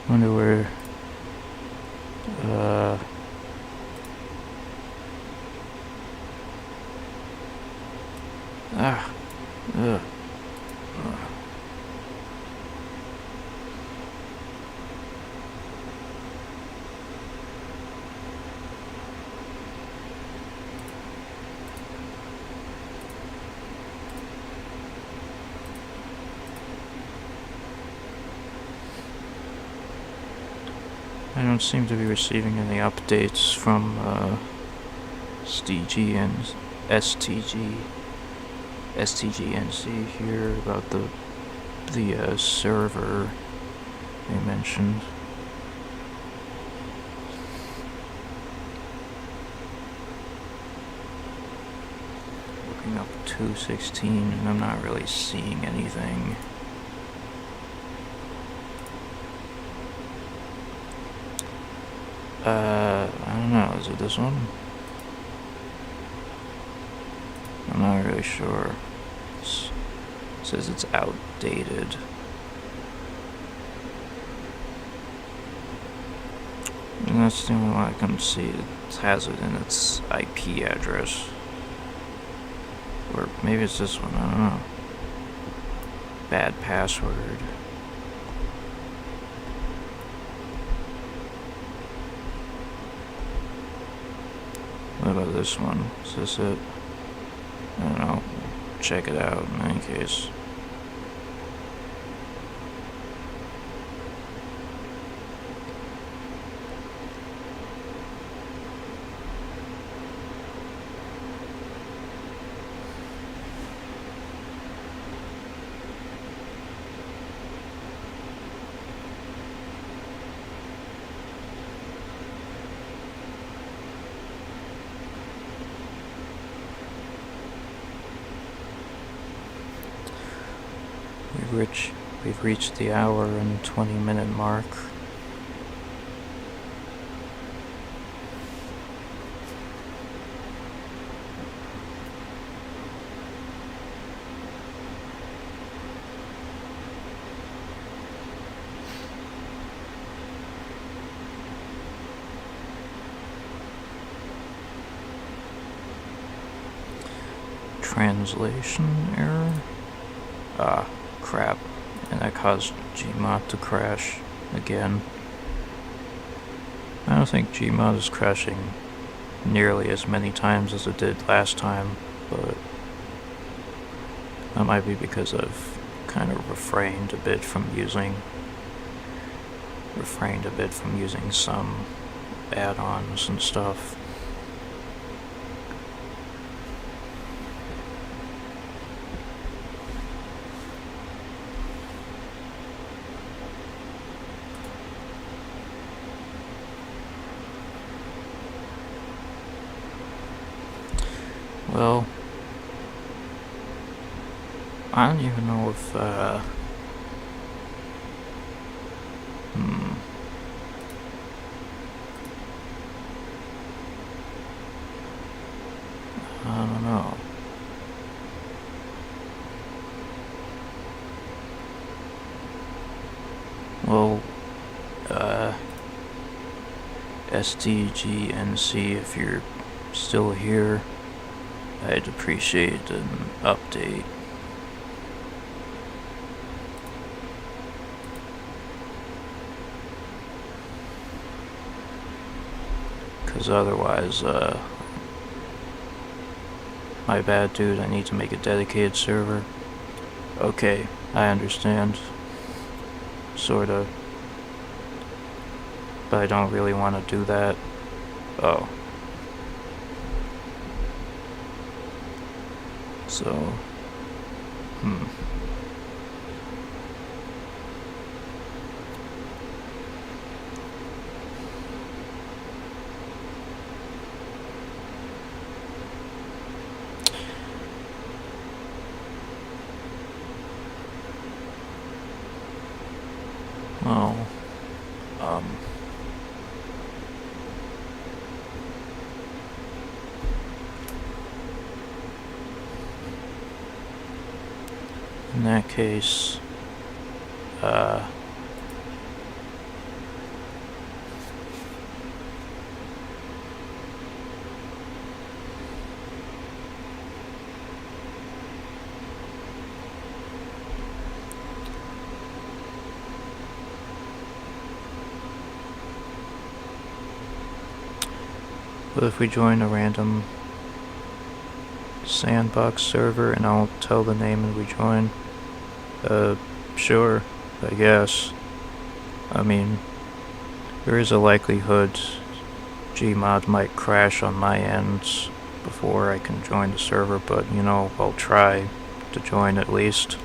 Wonder where, ugh. I don't seem to be receiving any updates from STG and STGNC here about the server they mentioned. Looking up 216 and I'm not really seeing anything. I don't know, is it this one? I'm not really sure. It says it's outdated. And that's the only one I can see. It has it in its IP address. Or maybe it's this one, I don't know. Bad password. What about this one? Is this it? I don't know. Check it out in any case. We've reached the hour and 20-minute mark. Translation error? Ah, crap. And that caused gmod to crash again. I don't think gmod is crashing nearly as many times as it did last time, but that might be because I've kind of refrained a bit from using some add-ons and stuff. Well, I don't even know if, I don't know. Well, SDGNC, if you're still here, I'd appreciate an update. Because otherwise, my bad, dude, I need to make a dedicated server. Okay, I understand. Sorta. But I don't really want to do that. Oh. So, well, in that case, what if we join a random sandbox server and I'll tell the name and we join? Sure, I guess. I mean, there is a likelihood gmod might crash on my end before I can join the server, but you know, I'll try to join at least.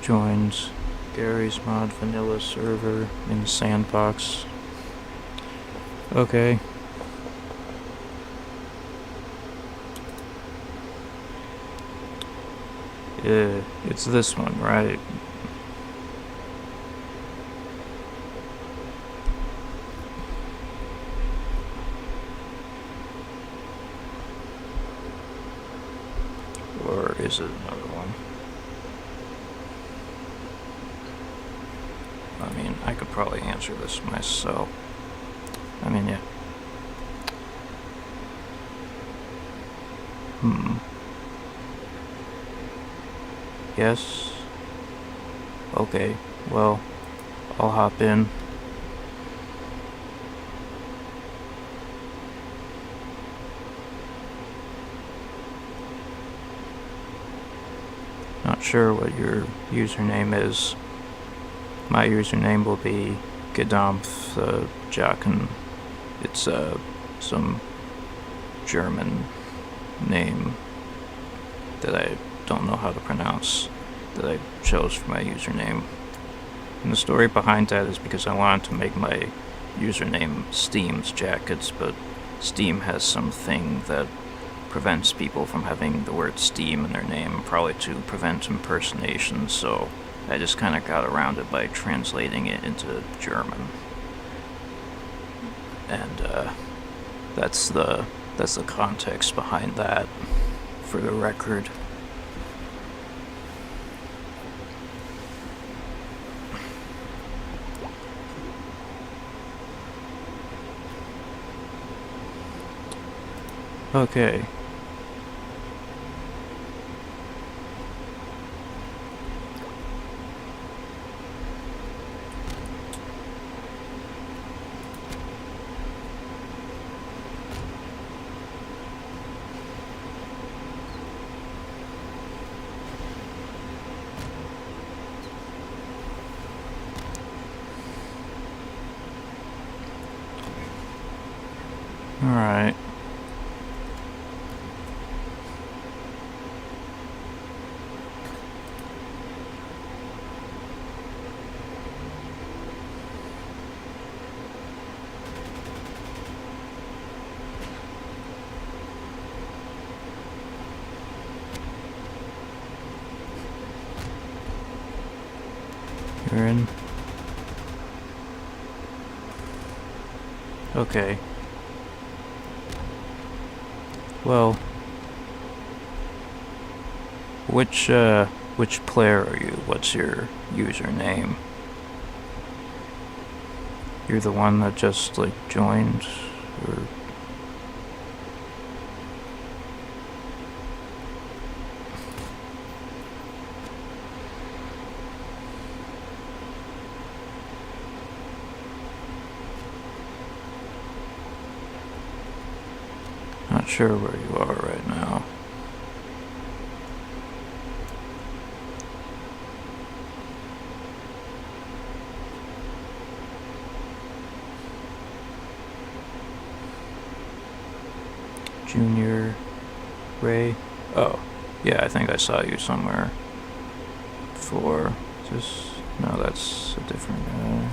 Joins Gary's Mod Vanilla server in Sandbox. Okay. It's this one, right? Or is it another one? I mean, I could probably answer this myself. I mean, yeah. Yes? Okay, well, I'll hop in. Not sure what your username is. My username will be Gedampf Jacken. It's some German name that I don't know how to pronounce that I chose for my username. And the story behind that is because I wanted to make my username Steam's Jackets, but Steam has something that prevents people from having the word Steam in their name, probably to prevent impersonation, so I just kind of got around it by translating it into German. And that's the context behind that, for the record. Okay. Alright. You're in. Okay. Well, which player are you? What's your username? You're the one that just, like, joined? Or... Not sure where you are right now. Junior Ray. Oh, yeah, I think I saw you somewhere before. Just no, that's a different guy.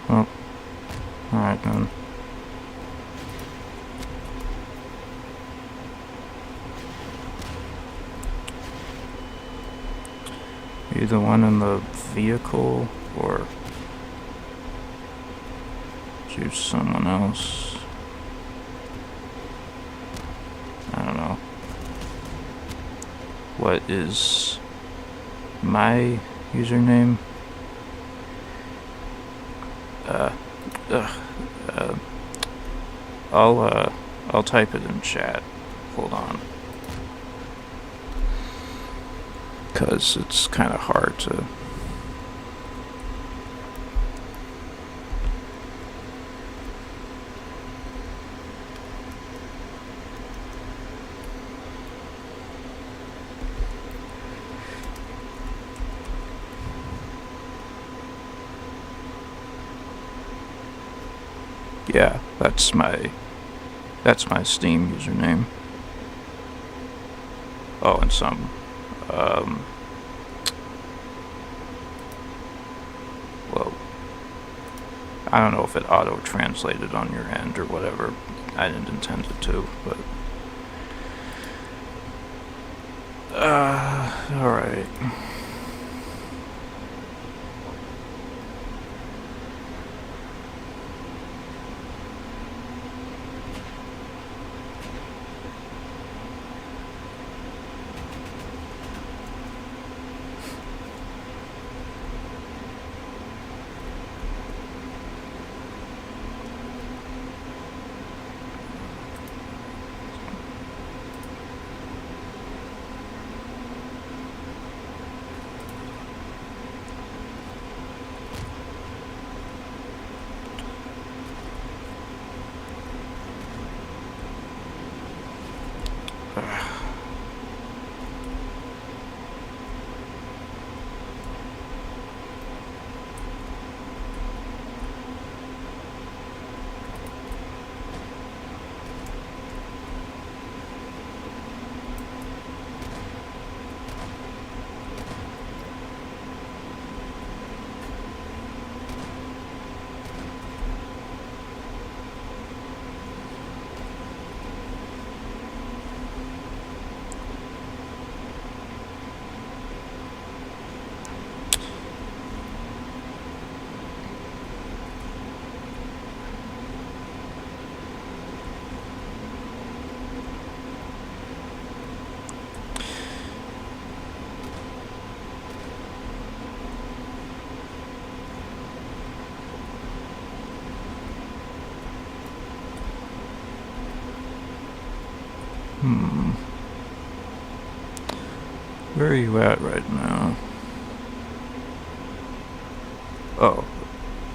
Oh, alright then. Are you the one in the vehicle, or is you someone else? I don't know. What is my username? I'll type it in chat. Hold on. 'Cause it's kind of hard to... Yeah, that's my Steam username. Oh, and some, well, I don't know if it auto-translated on your end or whatever. I didn't intend it to, but... alright. Where are you at right now? Oh,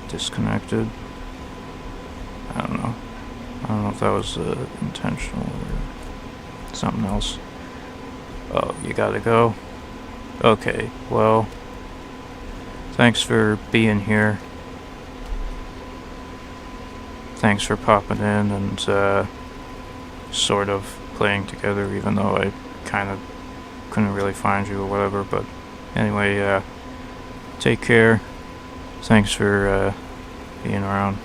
disconnected. I don't know if that was intentional or something else. Oh, you gotta go? Okay, well, thanks for being here. Thanks for popping in and sort of playing together, even though I kind of couldn't really find you or whatever. But anyway, take care. Thanks for being around.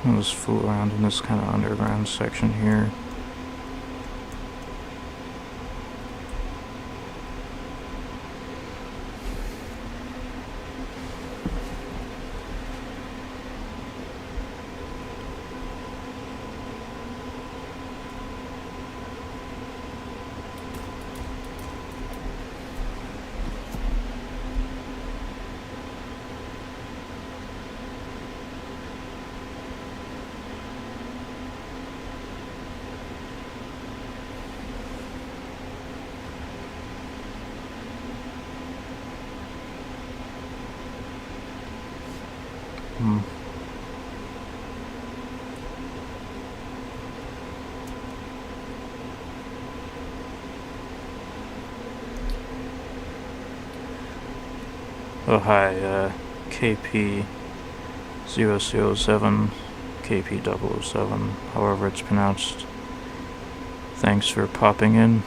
I'll just fool around in this kind of underground section here. Oh hi, KP007, KP007, however it's pronounced. Thanks for popping in.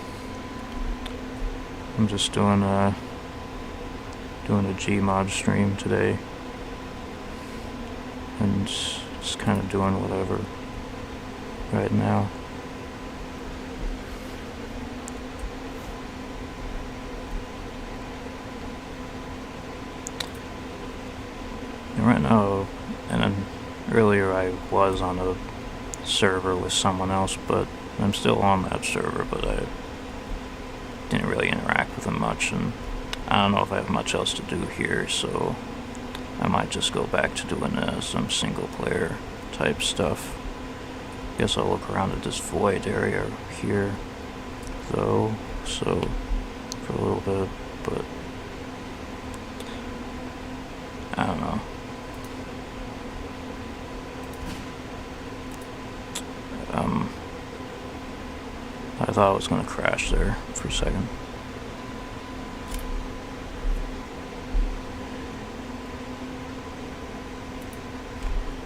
I'm just doing a gmod stream today, and just kind of doing whatever right now. And right now, and then earlier I was on a server with someone else, but I'm still on that server, but I didn't really interact with them much, and I don't know if I have much else to do here, so I might just go back to doing some single player type stuff. Guess I'll look around at this void area here, though, so for a little bit, but I don't know. I thought I was going to crash there for a second.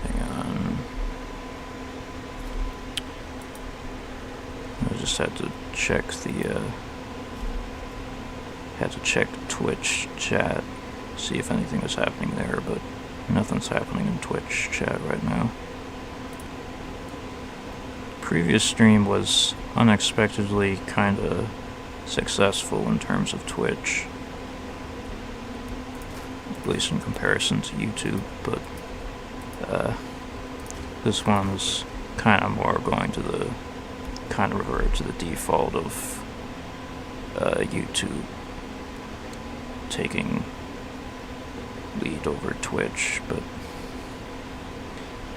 Hang on. I just had to check check Twitch chat, see if anything was happening there, but nothing's happening in Twitch chat right now. Previous stream was unexpectedly kind of successful in terms of Twitch, at least in comparison to YouTube, but this one is kind of more going to the revert to the default of YouTube taking lead over Twitch, but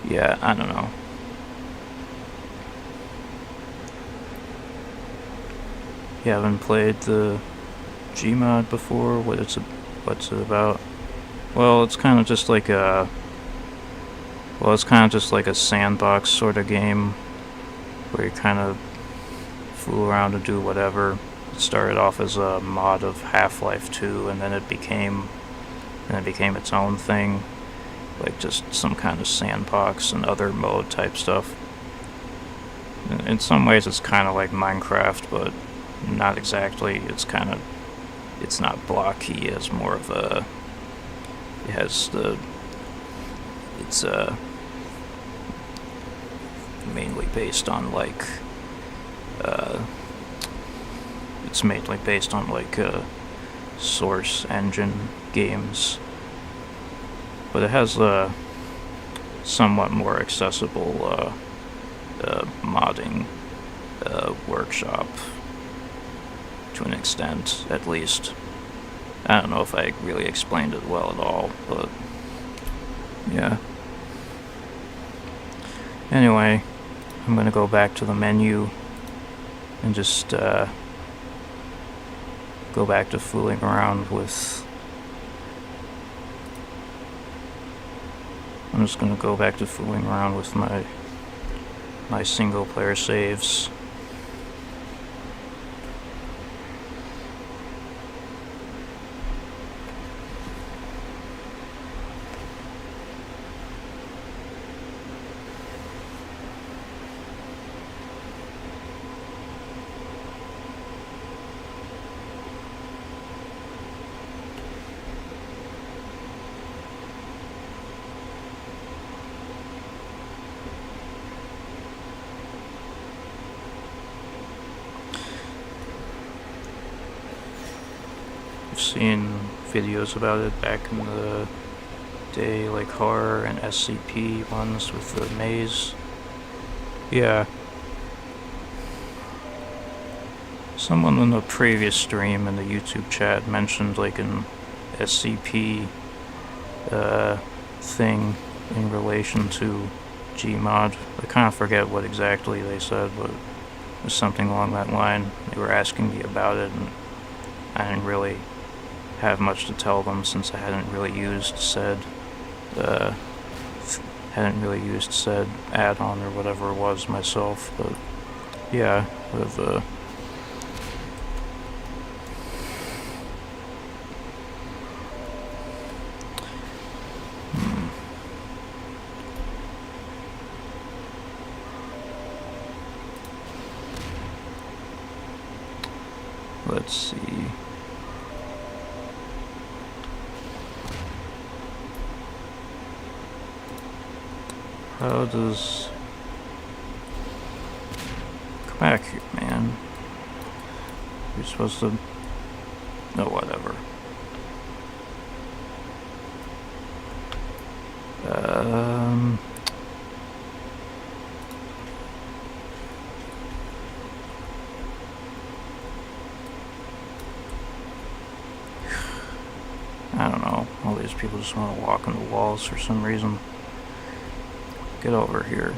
yeah, I don't know. You haven't played the gmod before? What's it about? Well, it's kind of just like a sandbox sort of game where you kind of fool around and do whatever. It started off as a mod of Half-Life 2, and then it became its own thing, like just some kind of sandbox and other mode type stuff. In some ways, it's kind of like Minecraft, but not exactly. It's not blocky, it's more of a, it's mainly based on Source engine games, but it has somewhat more accessible modding workshop to an extent, at least. I don't know if I really explained it well at all, but yeah. Anyway, I'm gonna go back to the menu and just go back to fooling around with... I'm just gonna go back to fooling around with my single player saves. I've seen videos about it back in the day, like horror and SCP ones with the maze. Yeah. Someone in the previous stream in the YouTube chat mentioned like an SCP thing in relation to gmod. I kind of forget what exactly they said, but it was something along that line. They were asking me about it, and I didn't really have much to tell them since I hadn't really used said add-on or whatever it was myself. But yeah, with let's see. How does... Come back here, man. You're supposed to... No, whatever. I don't know. All these people just want to walk on the walls for some reason. Get over here.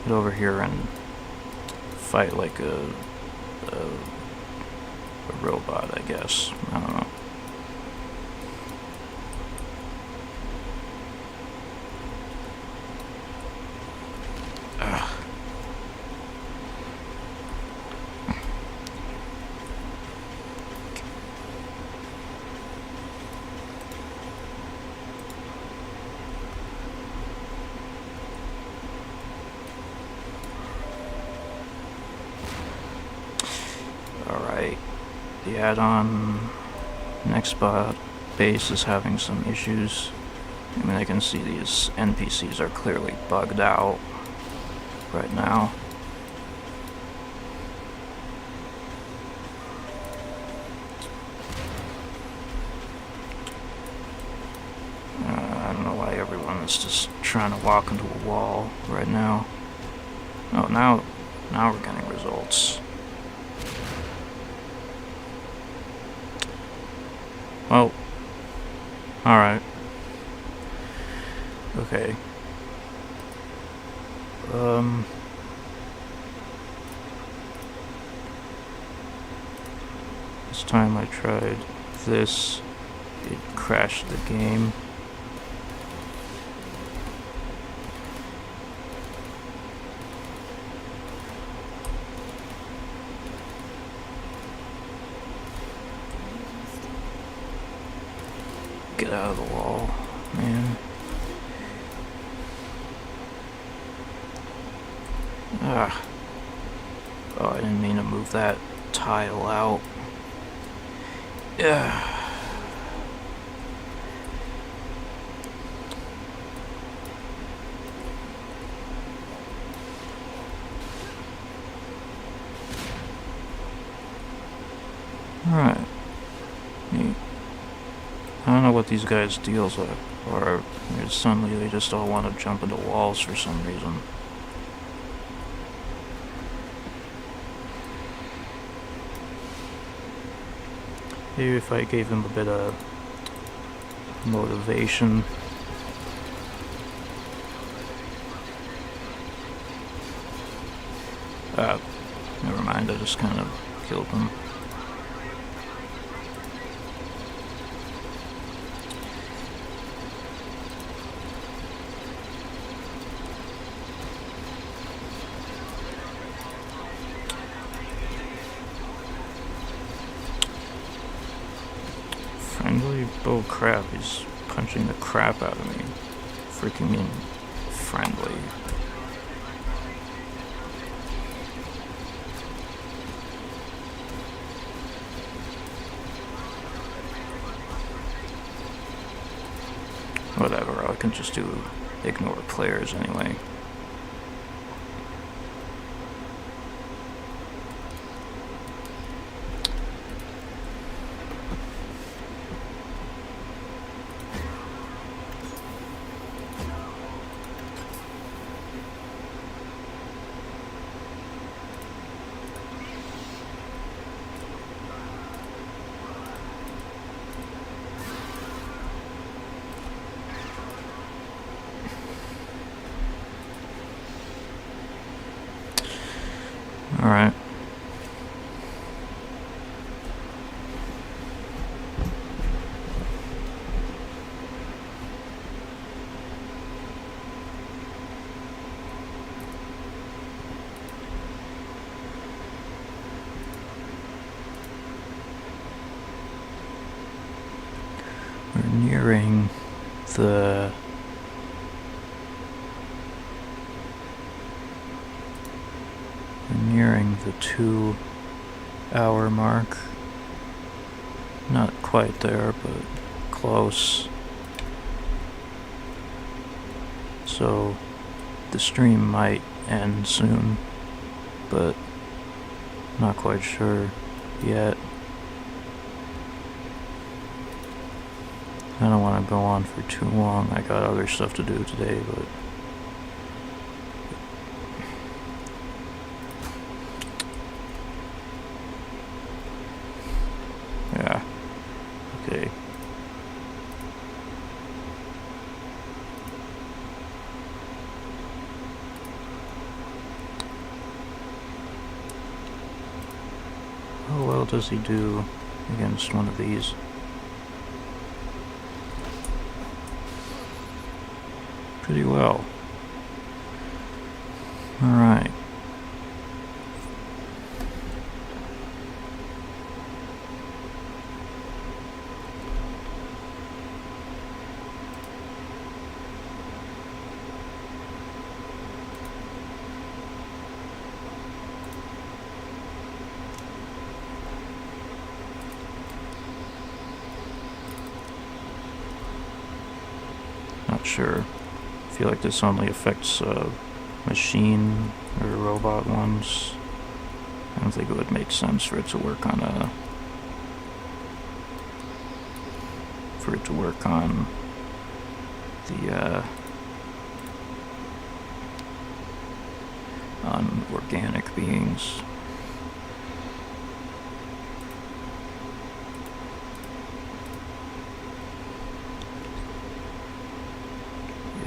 Get over here and fight like a robot, I guess. I don't know. Ugh. Alright, the add-on next base is having some issues. I mean, I can see these NPCs are clearly bugged out right now. I don't know why everyone is just trying to walk into a wall right now. Oh, now we're getting results. Well, alright. Okay. This time I tried this, it crashed the game. Get out of the wall, man. Ah. Oh, I didn't mean to move that tile out. Yeah. Alright. I don't know know what these guys' deals are. Or suddenly they just all want to jump into walls for some reason. Maybe if I gave him a bit of motivation. Never mind, I just kind of killed him. Friendly? Oh crap, he's punching the crap out of me. Freaking mean friendly. Whatever, I can just ignore players anyway. Alright. We're nearing the nearing the 2-hour mark. Not quite there, but close. So the stream might end soon, but not quite sure yet. I don't want to go on for too long. I got other stuff to do today, but yeah. Okay. How well does he do against one of these? Pretty well. Alright. Not sure. I feel like this only affects machine or robot ones. I don't think it would make sense for it to work on the on organic beings.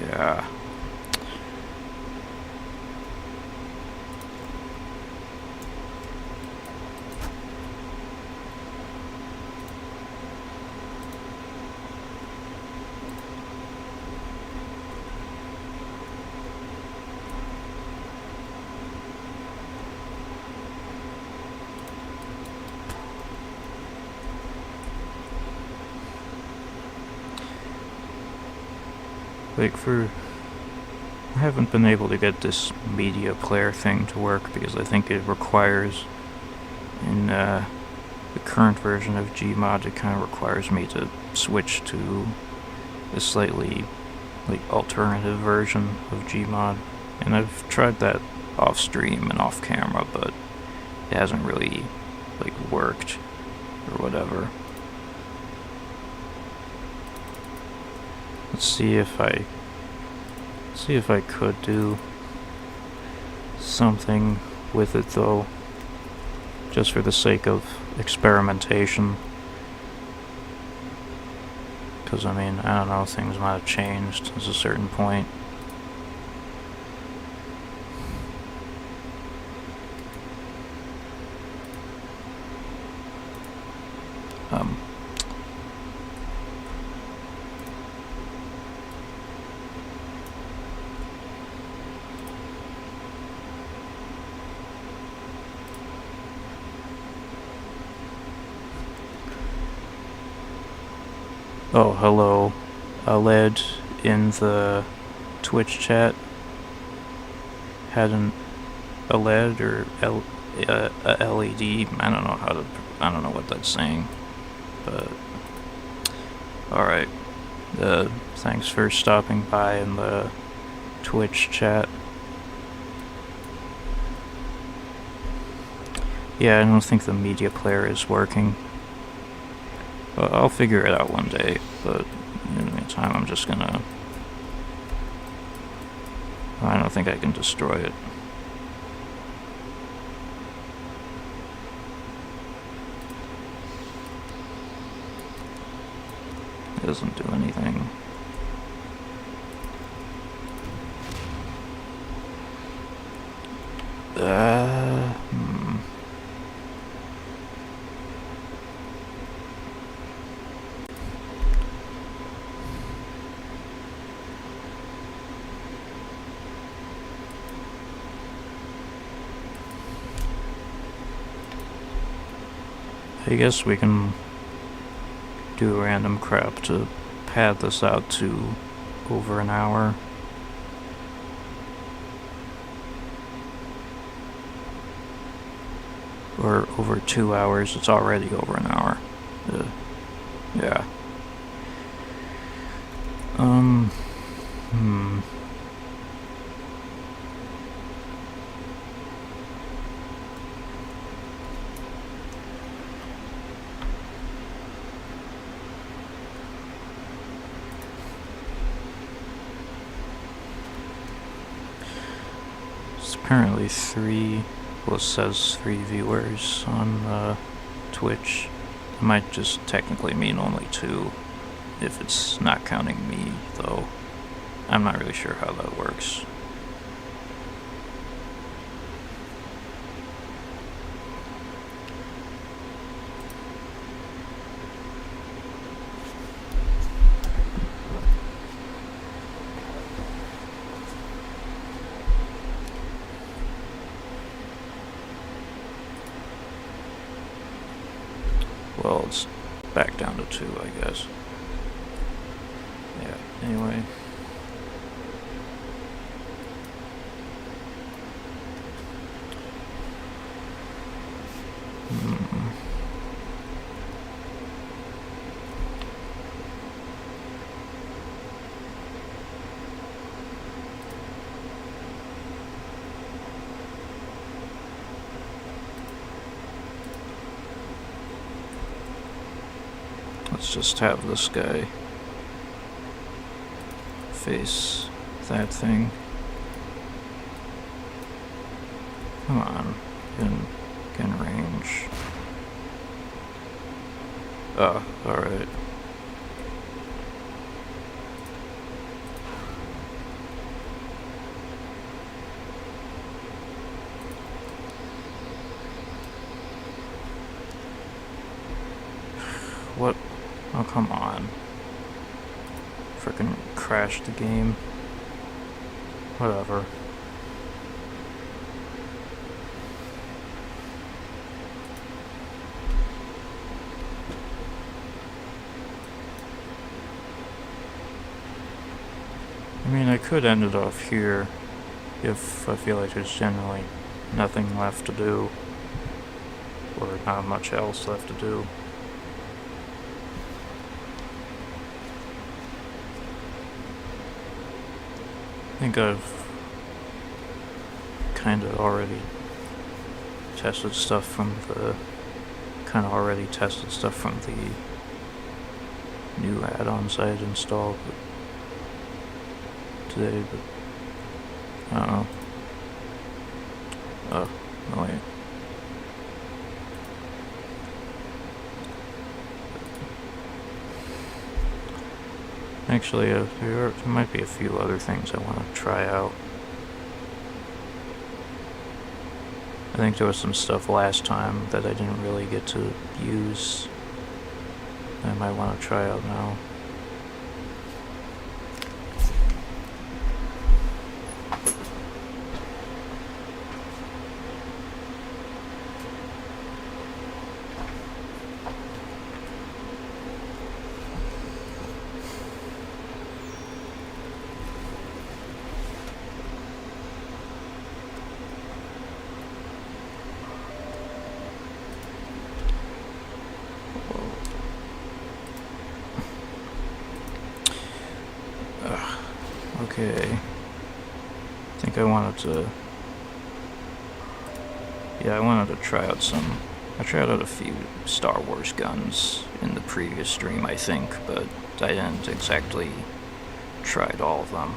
Yeah. I haven't been able to get this media player thing to work because I think it requires, in the current version of gmod, it kind of requires me to switch to a slightly alternative version of gmod, and I've tried that off stream and off camera, but it hasn't really worked or whatever. Let's see if I could do something with it though, just for the sake of experimentation. Because I mean, I don't know, things might have changed at a certain point. Oh, hello. A LED in the Twitch chat hadn't a LED or a LED. I don't know what that's saying, but alright. Thanks for stopping by in the Twitch chat. Yeah, I don't think the media player is working. I'll figure it out one day, but in the meantime, I'm just gonna... I don't think I can destroy it. It doesn't do anything. I guess we can do random crap to pad this out to over an hour. Or over 2 hours. It's already over an hour. Yeah. It's apparently 3, well, it says 3 viewers on Twitch. It might just technically mean only 2 if it's not counting me, though. I'm not really sure how that works. Well, it's back down to 2, I guess. Yeah, anyway. Let's just have this guy face that thing. Come on, get in range. Oh, alright. What? Oh, come on. Frickin' crashed the game. Whatever. I mean, I could end it off here if I feel like there's generally nothing left to do, or not much else left to do. I think I've kind of already tested stuff from the new add-ons I had installed. But today, but I don't know. Oh, no wait. Actually, there might be a few other things I want to try out. I think there was some stuff last time that I didn't really get to use that I might want to try out now. Okay. I think I wanted to... Yeah, I wanted to try out some... I tried out a few Star Wars guns in the previous stream, I think, but I didn't exactly try all of them.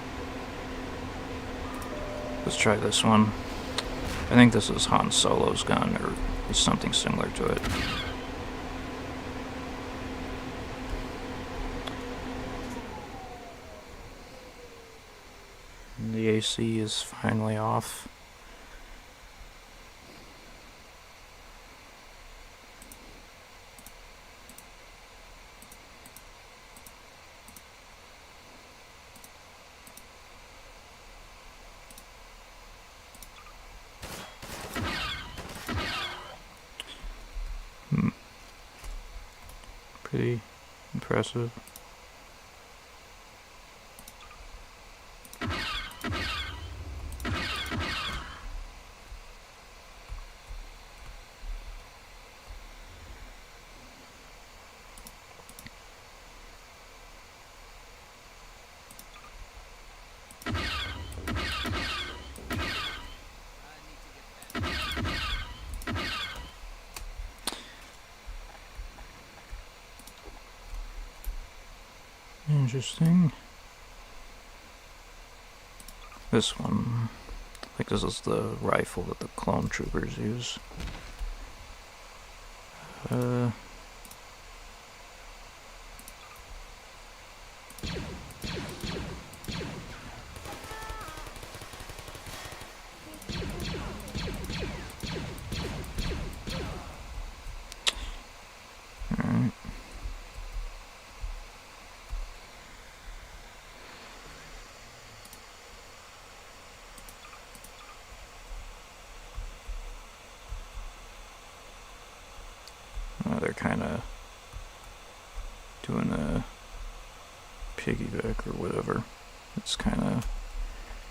Let's try this one. I think this is Han Solo's gun, or something similar to it. And the AC is finally off. Pretty impressive. Interesting. This one, I think this is the rifle that the clone troopers use. Alright. They're kind of doing a piggyback or whatever. It's kind of...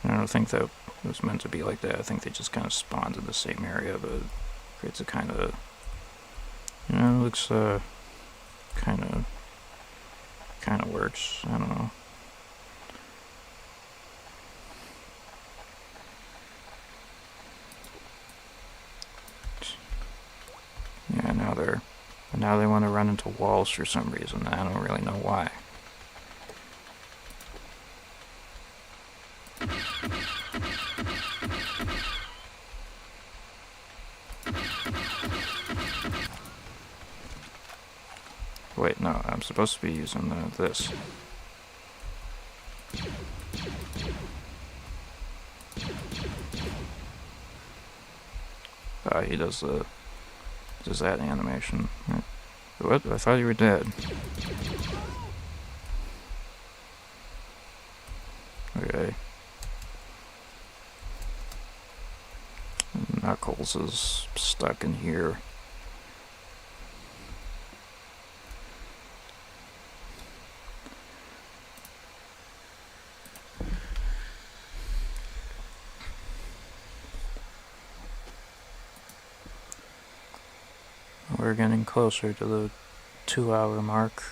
I don't think that it was meant to be like that. I think they just kind of spawned in the same area, but it creates a kind of... You know, it looks kind of works. I don't know. Yeah, now they want to run into walls for some reason. I don't really know why. Wait, no, I'm supposed to be using this. He does that animation. What? I thought you were dead. Okay. Knuckles is stuck in here. We're getting closer to the 2-hour mark.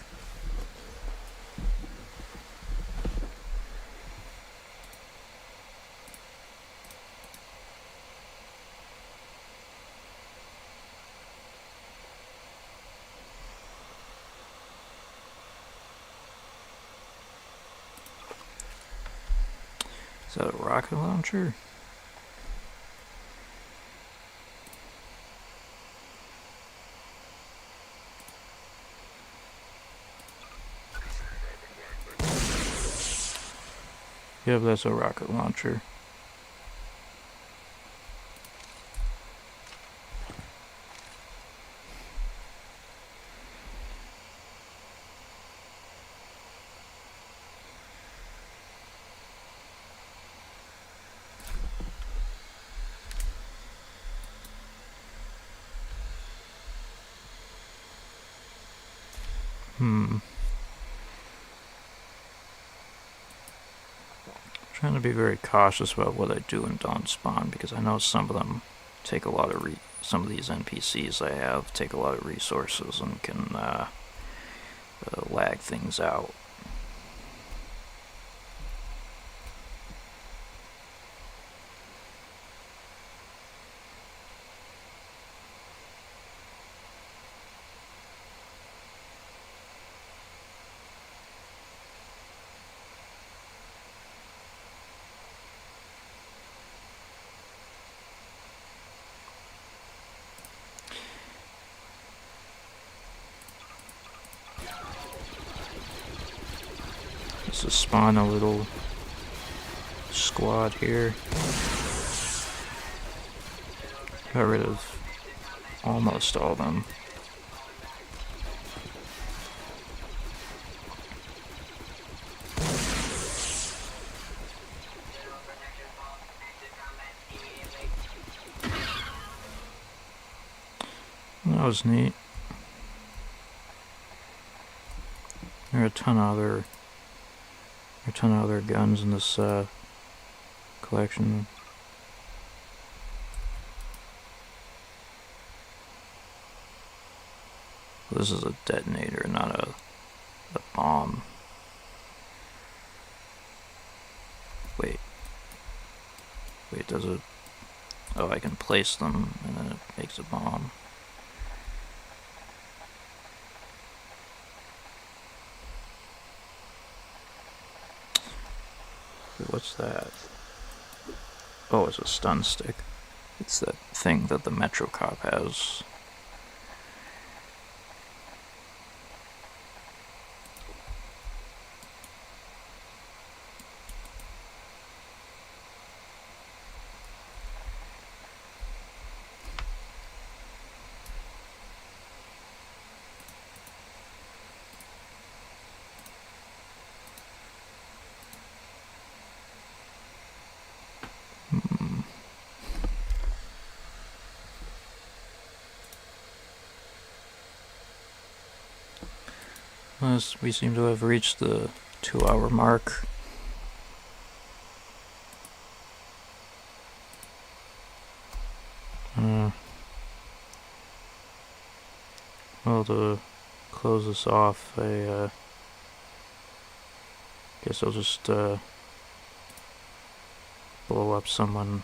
Is that a rocket launcher? Yep, that's a rocket launcher. Trying to be very cautious about what I do in Dawn Spawn, because I know some of them take a lot of some of these NPCs I have take a lot of resources and can lag things out. Let's just spawn a little squad here. Got rid of almost all of them. That was neat. There are a ton of other guns in this collection. This is a detonator, not a bomb. Wait, does it? Oh, I can place them and then it makes a bomb. Wait, what's that? Oh, it's a stun stick. It's that thing that the Metro Cop has. We seem to have reached the 2-hour mark. Well, to close this off, I guess I'll just blow up someone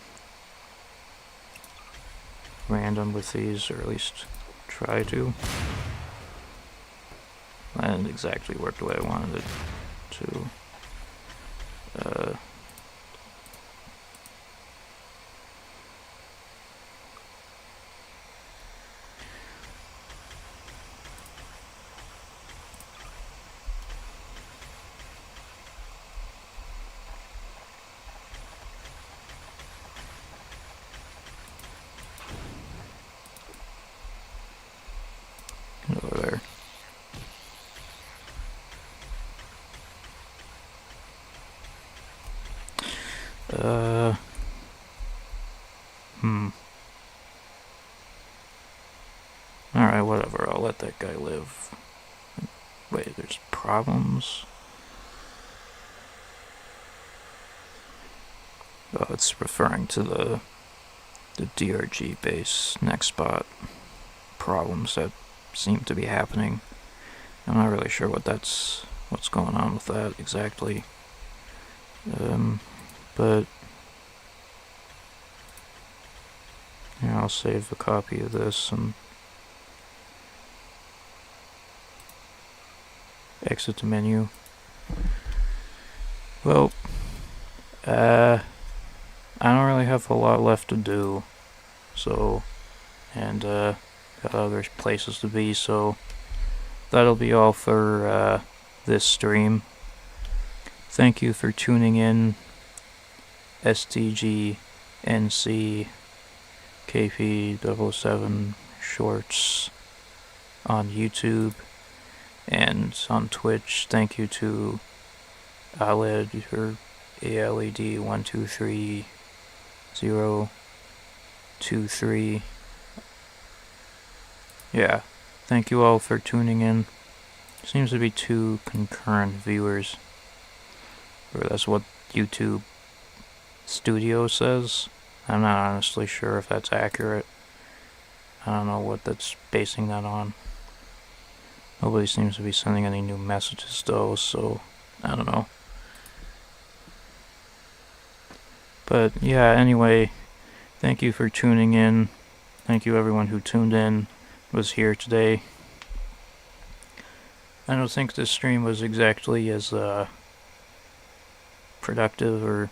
random with these, or at least try to. That didn't exactly work the way I wanted it to. Get over there. Alright, whatever, I'll let that guy live. Wait, there's problems? Oh, it's referring to the DRG base next spot problems that seem to be happening. I'm not really sure what's going on with that exactly. But yeah, I'll save a copy of this and exit the menu. Well, I don't really have a lot left to do, so, and got other places to be, so that'll be all for this stream. Thank you for tuning in, STGNC KP007 Shorts on YouTube and on Twitch. Thank you to ALED or ALED123023. Yeah, thank you all for tuning in. Seems to be 2 concurrent viewers, or that's what YouTube Studio says. I'm not honestly sure if that's accurate. I don't know what that's basing that on. Nobody seems to be sending any new messages though, so I don't know. But yeah, anyway, thank you for tuning in. Thank you everyone who tuned in, was here today. I don't think this stream was exactly as productive or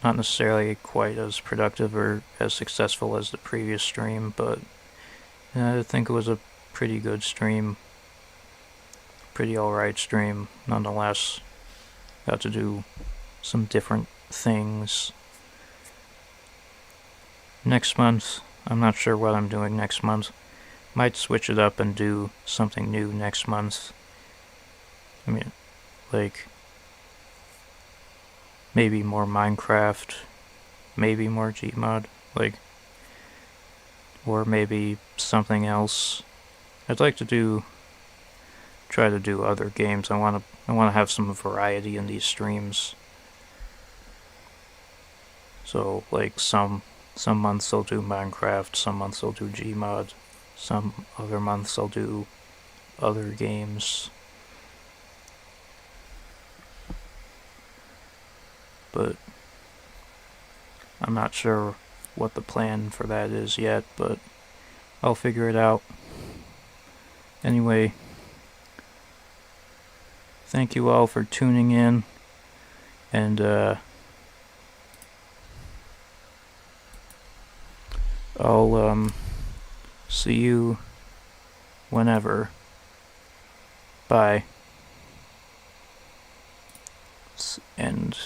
not necessarily quite as productive or as successful as the previous stream, but I think it was a pretty good stream. Pretty alright stream, nonetheless. Got to do some different things. Next month, I'm not sure what I'm doing next month. Might switch it up and do something new next month. I mean, like, maybe more Minecraft, maybe more gmod, like, or maybe something else. I'd like to try to do other games. I want to have some variety in these streams. So, like, some months I'll do Minecraft, some months I'll do gmod, some other months I'll do other games. But I'm not sure what the plan for that is yet, but I'll figure it out. Anyway, thank you all for tuning in, and I'll see you whenever. Bye. And